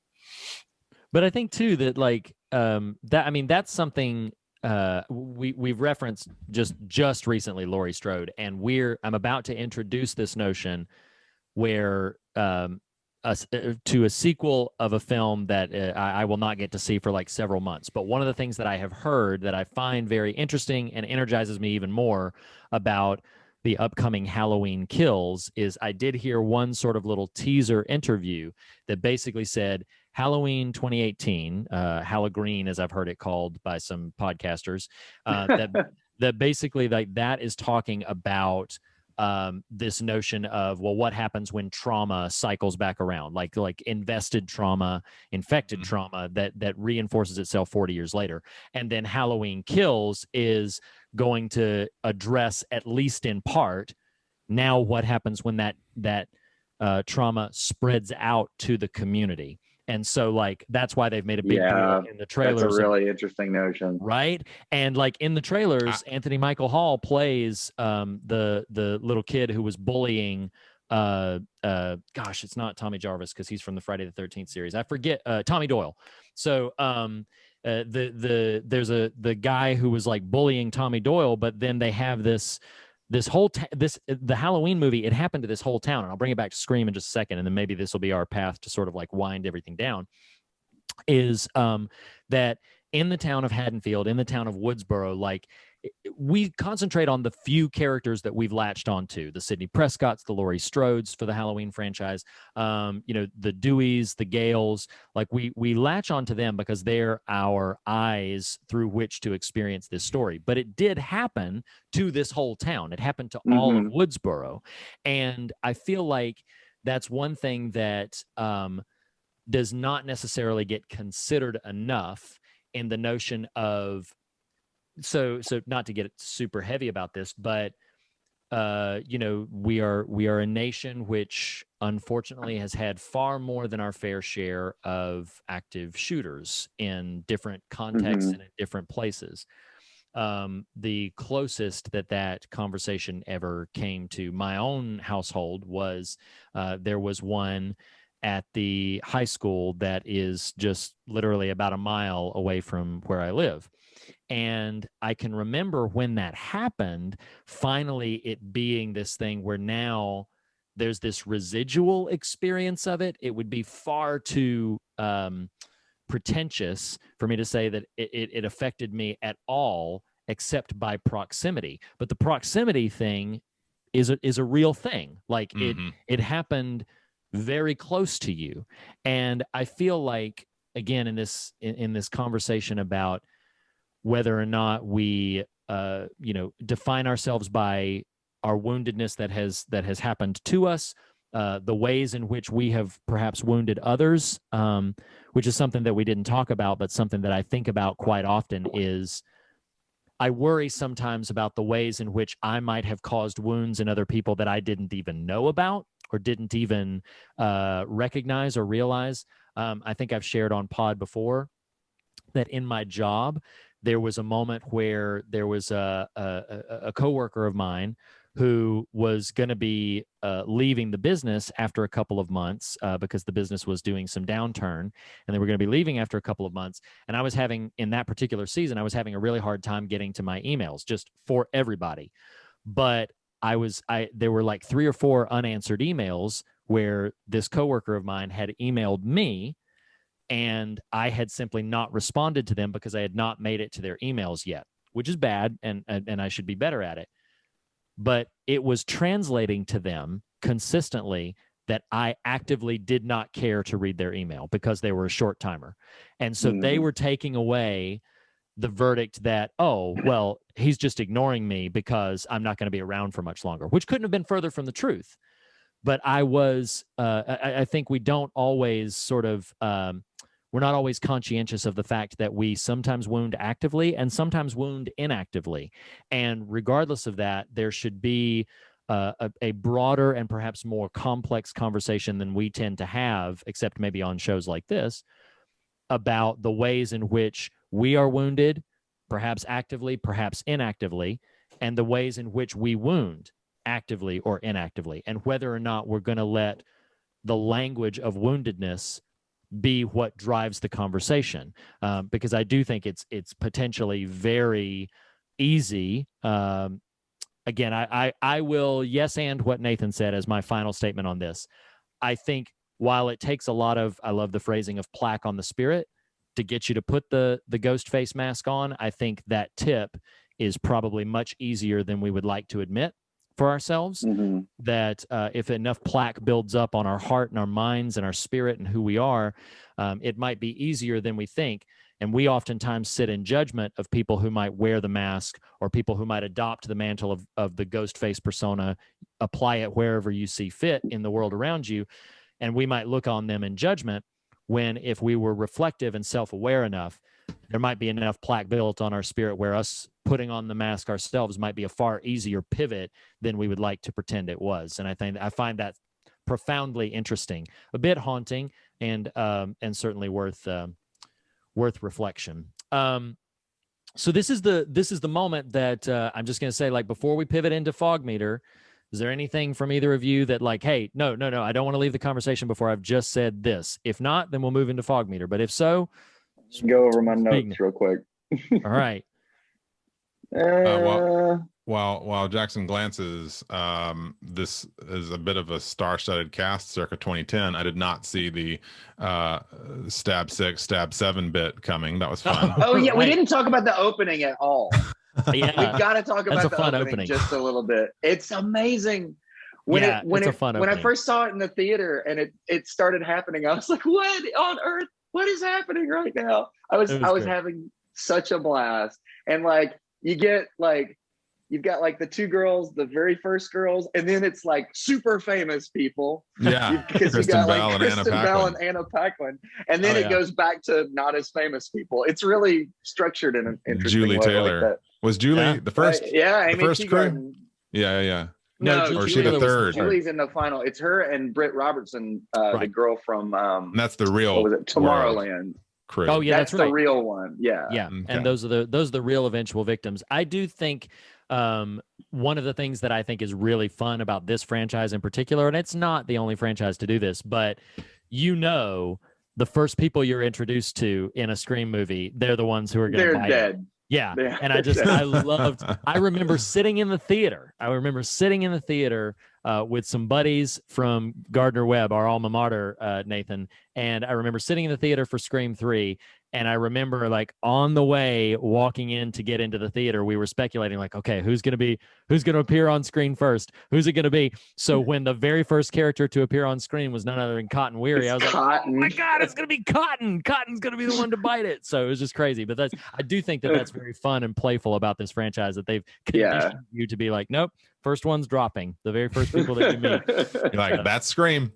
But I think too that like that's something we've referenced just recently, Laurie Strode, and I'm about to introduce this notion where to a sequel of a film that I will not get to see for like several months. But one of the things that I have heard that I find very interesting and energizes me even more about the upcoming Halloween Kills is I did hear one sort of little teaser interview that basically said Halloween 2018, Halloween, as I've heard it called by some podcasters, that basically like that is talking about this notion of, well, what happens when trauma cycles back around, like invested trauma, infected trauma that reinforces itself 40 years later. And then Halloween Kills is going to address, at least in part, now what happens when that trauma spreads out to the community. And so, like, that's why they've made a big deal in the trailers. That's a really interesting notion, right? And like in the trailers, Anthony Michael Hall plays the little kid who was bullying. Gosh, it's not Tommy Jarvis because he's from the Friday the 13th series. I forget Tommy Doyle. So there's the guy who was like bullying Tommy Doyle, but then they have the Halloween movie, it happened to this whole town, and I'll bring it back to Scream in just a second, and then maybe this will be our path to sort of like wind everything down, is that in the town of Haddonfield, in the town of Woodsboro, like we concentrate on the few characters that we've latched onto, the Sidney Prescotts, the Laurie Strodes for the Halloween franchise, the Deweys, the Gales, like we latch onto them because they're our eyes through which to experience this story. But it did happen to this whole town. It happened to all of Woodsboro. And I feel like that's one thing that does not necessarily get considered enough in the notion of, so not to get super heavy about this, but we are a nation which unfortunately has had far more than our fair share of active shooters in different contexts and in different places. The closest that conversation ever came to my own household was there was one at the high school that is just literally about a mile away from where I live. And I can remember when that happened, finally it being this thing where now there's this residual experience of it. It would be far too pretentious for me to say that it affected me at all, except by proximity. But the proximity thing is a real thing. Like it happened very close to you. And I feel like, again, in this conversation about whether or not we define ourselves by our woundedness that has happened to us, the ways in which we have perhaps wounded others, which is something that we didn't talk about, but something that I think about quite often is I worry sometimes about the ways in which I might have caused wounds in other people that I didn't even know about or didn't even recognize or realize. I think I've shared on pod before that in my job, there was a moment where there was a coworker of mine who was going to be leaving the business after a couple of months because the business was doing some downturn, and they were going to be leaving after a couple of months. And I was having, in that particular season, I was having a really hard time getting to my emails just for everybody. But there were like 3 or 4 unanswered emails where this coworker of mine had emailed me, and I had simply not responded to them because I had not made it to their emails yet, which is bad, and I should be better at it. But it was translating to them consistently that I actively did not care to read their email because they were a short timer. And so they were taking away the verdict that, oh, well, he's just ignoring me because I'm not going to be around for much longer, which couldn't have been further from the truth. But I think we don't always sort of, we're not always conscientious of the fact that we sometimes wound actively and sometimes wound inactively. And regardless of that, there should be a broader and perhaps more complex conversation than we tend to have, except maybe on shows like this, about the ways in which we are wounded, perhaps actively, perhaps inactively, and the ways in which we wound actively or inactively, and whether or not we're going to let the language of woundedness be what drives the conversation, because I do think it's potentially very easy. Again, I will yes and what Nathan said as my final statement on this. I think while it takes a lot of, I love the phrasing of plaque on the spirit to get you to put the Ghostface mask on, I think that tip is probably much easier than we would like to admit for ourselves. That if enough plaque builds up on our heart and our minds and our spirit and who we are, it might be easier than we think. And we oftentimes sit in judgment of people who might wear the mask or people who might adopt the mantle of the Ghostface persona, apply it wherever you see fit in the world around you. And we might look on them in judgment, when if we were reflective and self-aware enough, there might be enough plaque built on our spirit where us putting on the mask ourselves might be a far easier pivot than we would like to pretend it was. And I find that profoundly interesting, a bit haunting, and certainly worth reflection. So this is the moment that I'm just going to say, like, before we pivot into Fog Meter, is there anything from either of you that, like, hey, no, I don't want to leave the conversation before I've just said this. If not, then we'll move into Fog Meter. But if so, go over my notes real quick. All right. While Jackson glances, this is a bit of a star-studded cast circa 2010. I did not see the stab 6, stab 7 bit coming. That was fun. Oh yeah, we didn't talk about the opening at all. Yeah, we got to talk about the opening just a little bit. It's amazing. When I first saw it in the theater and it started happening, I was like, what on earth? What is happening right now? I was having such a blast. And like, you've got like the 2 girls, the very first girls, and then it's like super famous people. Yeah, because you got like Kristen Bell and Anna Paquin, and then it goes back to not as famous people. It's really structured in an interesting Julie way. Taylor. Like that. Was Julie the first? Amy the first crew. Teagarden. Yeah. No, or she the third. Julie's in the final. It's her and Britt Robertson, the girl from. And that's the real. What was it? Tomorrowland. Crew. Oh yeah, that's right. The real one. Yeah. Okay. And those are the real eventual victims. I do think one of the things that I think is really fun about this franchise in particular, and it's not the only franchise to do this, but the first people you're introduced to in a Scream movie, they're the ones who are going to They're dead. Yeah. And I remember sitting in the theater. With some buddies from Gardner Webb, our alma mater, Nathan. And I remember sitting in the theater for Scream 3. And I remember, like, on the way walking in to get into the theater, we were speculating, like, okay, who's going to appear on screen first? Who's it going to be? So when the very first character to appear on screen was none other than Cotton Weary, I was like, oh my God, it's going to be Cotton. Cotton's going to be the one to bite it. So it was just crazy. But I do think that's very fun and playful about this franchise, that they've conditioned you to be like, nope, first one's dropping. The very first people that you meet. You're like, that's Scream.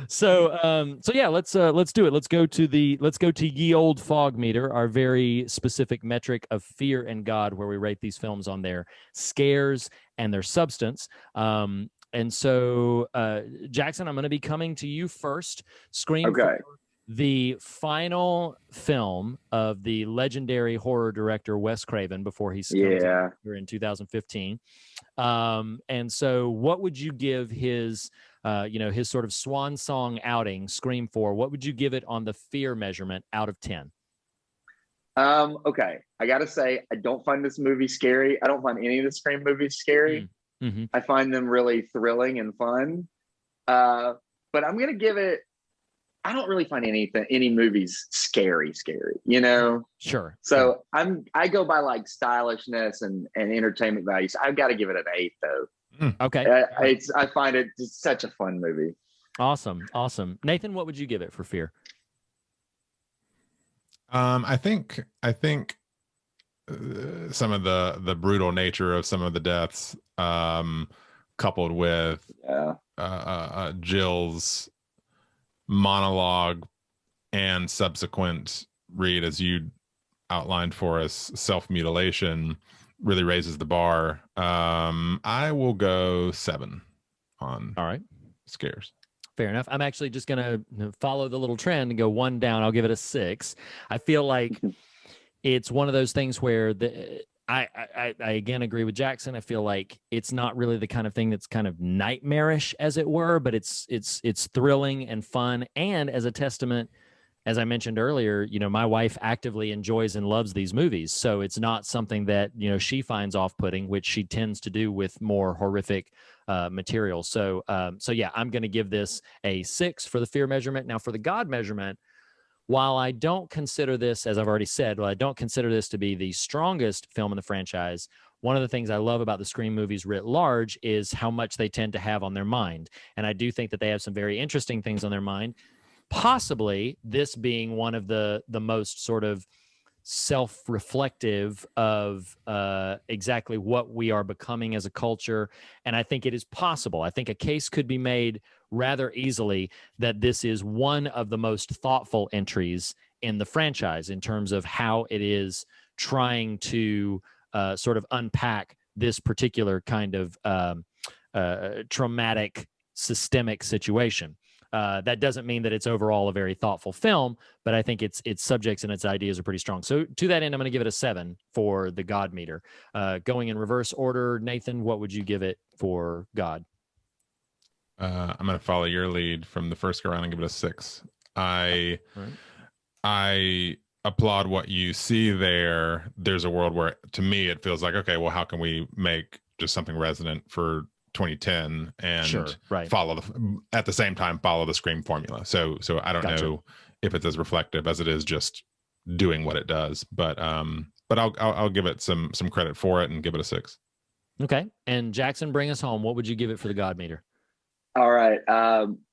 So yeah, let's do it. Let's go to Ye Old Fog Meter, our very specific metric of fear and God, where we rate these films on their scares and their substance. And so Jackson, I'm going to be coming to you first. Scream. Okay. the final film of the legendary horror director Wes Craven before he succumbed to cancer in 2015. And so what would you give his his sort of swan song outing, Scream 4? What would you give it on the fear measurement out of 10? Okay, I gotta say, I don't find this movie scary. I don't find any of the Scream movies scary. Mm-hmm. I find them really thrilling and fun. But I'm gonna give it. I don't really find any movies scary, you know? Sure. So I go by like stylishness and entertainment value. So I've got to give it an 8 though. Okay. I find it just such a fun movie. Awesome. Nathan, what would you give it for fear? I think some of the brutal nature of some of the deaths, coupled with Jill's monologue and subsequent read, as you outlined for us, self-mutilation, really raises the bar. I will go 7 on all right scares. Fair enough. I'm actually just gonna follow the little trend and go 1 down. I'll give it a 6. I feel like it's one of those things where I again agree with Jackson. I feel like it's not really the kind of thing that's kind of nightmarish, as it were, but it's thrilling and fun. And as a testament, as I mentioned earlier, my wife actively enjoys and loves these movies. So it's not something that, she finds off-putting, which she tends to do with more horrific material. So yeah, I'm going to give this a 6 for the fear measurement. Now for the God measurement, while I don't consider this, as I've already said, I don't consider this to be the strongest film in the franchise, one of the things I love about the Scream movies writ large is how much they tend to have on their mind. And I do think that they have some very interesting things on their mind, possibly this being one of the most sort of self-reflective of exactly what we are becoming as a culture. And I think it is possible. I think a case could be made rather easily that this is one of the most thoughtful entries in the franchise in terms of how it is trying to sort of unpack this particular kind of traumatic systemic situation. That doesn't mean that it's overall a very thoughtful film, but I think its subjects and its ideas are pretty strong. So to that end, I'm going to give it a 7 for the God meter. Going in reverse order, Nathan, what would you give it for God? I'm going to follow your lead from the first go around and give it a 6. I applaud what you see there. There's a world where, to me, it feels like, okay, well, how can we make just something resonant for 2010 and follow at the same time follow the Scream formula. So I don't know if it's as reflective as it is just doing what it does, but I'll give it some credit for it and give it a 6. Okay. And Jackson, bring us home. What would you give it for the God meter? All right.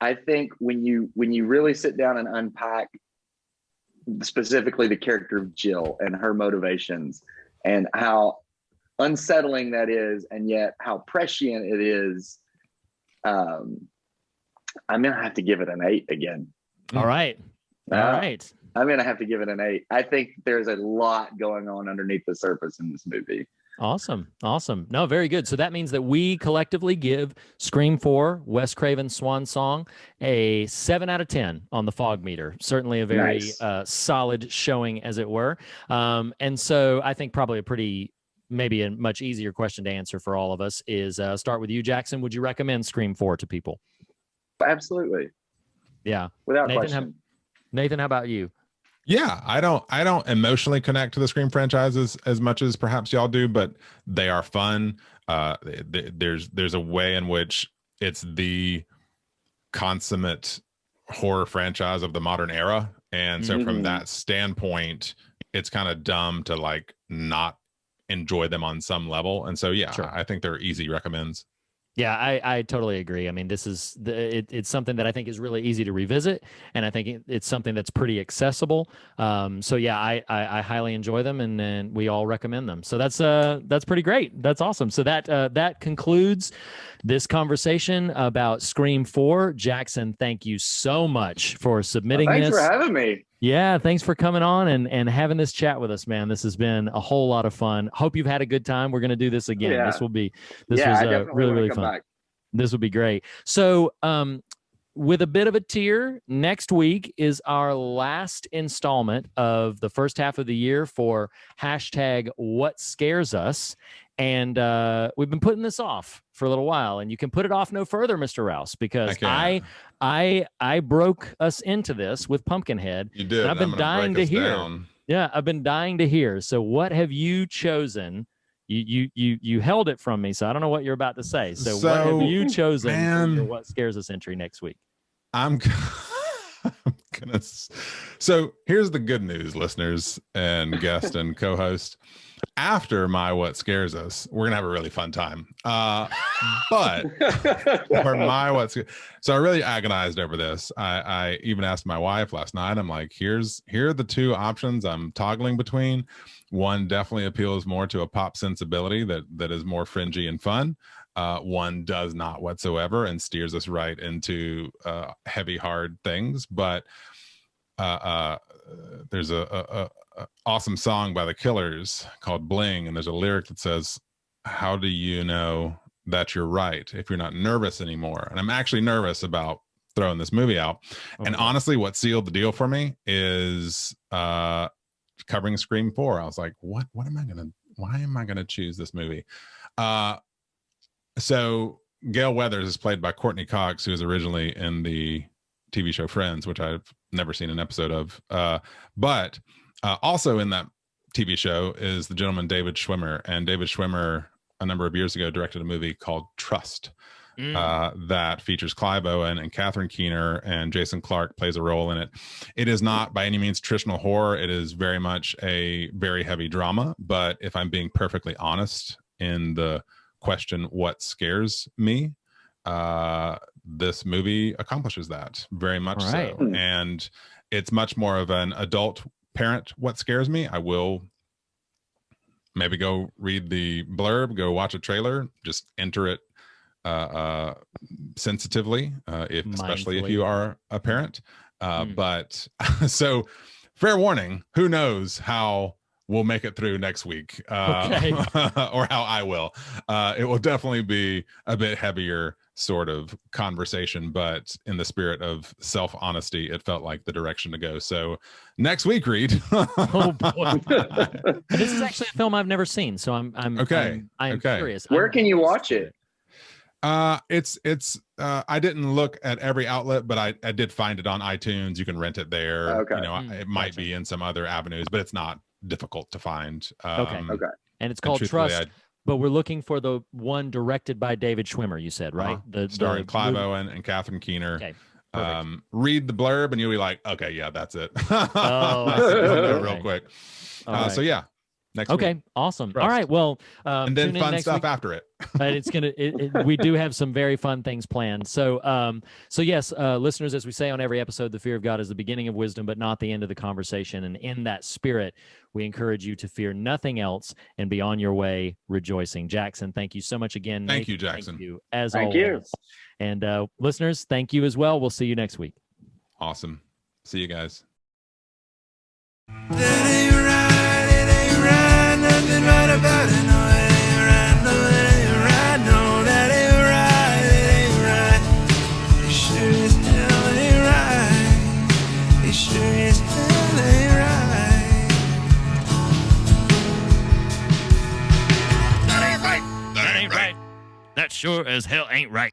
I think when you really sit down and unpack specifically the character of Jill and her motivations and how unsettling that is, and yet how prescient it is, I'm gonna have to give it an 8 again. All right. I'm gonna have to give it an 8. I think there's a lot going on underneath the surface in this movie. Awesome. No, very good. So that means that we collectively give Scream 4, Wes Craven's Swan Song, a 7 out of 10 on the fog meter. Certainly a very solid showing, as it were. And so I think probably maybe a much easier question to answer for all of us is start with you, Jackson. Would you recommend Scream 4 to people? Absolutely. Yeah. Without question. Nathan, how about you? Yeah, I don't emotionally connect to the Scream franchises as much as perhaps y'all do, but they are fun. There's a way in which it's the consummate horror franchise of the modern era. And so from that standpoint, it's kind of dumb to like not enjoy them on some level. And so, I think they're easy recommends. Yeah, I totally agree. I mean, this is it's something that I think is really easy to revisit, and I think it's something that's pretty accessible. So yeah, I highly enjoy them, and we all recommend them. So that's pretty great. That's awesome. So that concludes this conversation about Scream 4. Jackson, thank you so much for submitting this. Thanks for having me. Yeah, thanks for coming on and having this chat with us, man. This has been a whole lot of fun. Hope you've had a good time. We're going to do this again. This was really fun. Back. This would be great. So with a bit of a tear, next week is our last installment of the first half of the year for hashtag What Scares Us. And we've been putting this off for a little while, and you can put it off no further, Mr. Rouse, because I broke us into this with Pumpkinhead. You did. And I've been dying to hear. Down. Yeah, I've been dying to hear. So what have you chosen? You held it from me, so I don't know what you're about to say. So what have you chosen for your What Scares Us entry next week? I'm gonna. So here's the good news, listeners and guest and co-host. After my What Scares Us, we're gonna have a really fun time. But for my so I really agonized over this. I even asked my wife last night. I'm like, here are the two options I'm toggling between. One definitely appeals more to a pop sensibility that is more fringy and fun. One does not whatsoever and steers us right into heavy, hard things. But there's a awesome song by the Killers called Bling, and there's a lyric that says, how do you know that you're right if you're not nervous anymore? And I'm actually nervous about throwing this movie out. Okay. And honestly, what sealed the deal for me is covering Scream 4. I was like, why am I gonna choose this movie? So Gail Weathers is played by Courtney Cox, who was originally in the TV show Friends, which I've never seen an episode of. But also in that TV show is the gentleman David Schwimmer. And David Schwimmer, a number of years ago, directed a movie called Trust that features Clive Owen and Catherine Keener, and Jason Clarke plays a role in it. It is not by any means traditional horror. It is very much a very heavy drama. But if I'm being perfectly honest in the question, what scares me, this movie accomplishes that very much so. And it's much more of an adult parent what scares me. I will maybe go read the blurb, go watch a trailer, just enter it sensitively, especially if you are a parent. But so fair warning, who knows how we'll make it through next week, or how I will. It will definitely be a bit heavier sort of conversation, but in the spirit of self-honesty, it felt like the direction to go. So next week, Reed. Oh boy. This is actually a film I've never seen, so I'm curious. Where can you watch it? It's I didn't look at every outlet, but I did find it on iTunes. You can rent it there. Okay. You know, it might be in some other avenues, but it's not difficult to find. Okay. And it's called Trust. But we're looking for the one directed by David Schwimmer, you said, right? Starring Clive Owen and Catherine Keener. Okay. Read the blurb and you'll be like, okay, yeah, that's it. Real quick. So yeah, next week. Okay, awesome. Trust. All right, well, and then fun stuff after it. And it's gonna. We do have some very fun things planned. So, yes, listeners, as we say on every episode, the fear of God is the beginning of wisdom, but not the end of the conversation. And in that spirit, we encourage you to fear nothing else and be on your way rejoicing. Jackson, thank you so much again. Thank you, Jackson. Thank you, as always. And listeners, thank you as well. We'll see you next week. Awesome. See you guys. That ain't right, it ain't right, nothing right about it, no, it ain't right, no, it ain't right, no, that ain't right, it ain't right, it sure as hell ain't right, it sure as hell ain't right. That ain't right, that ain't right, that sure as hell ain't right.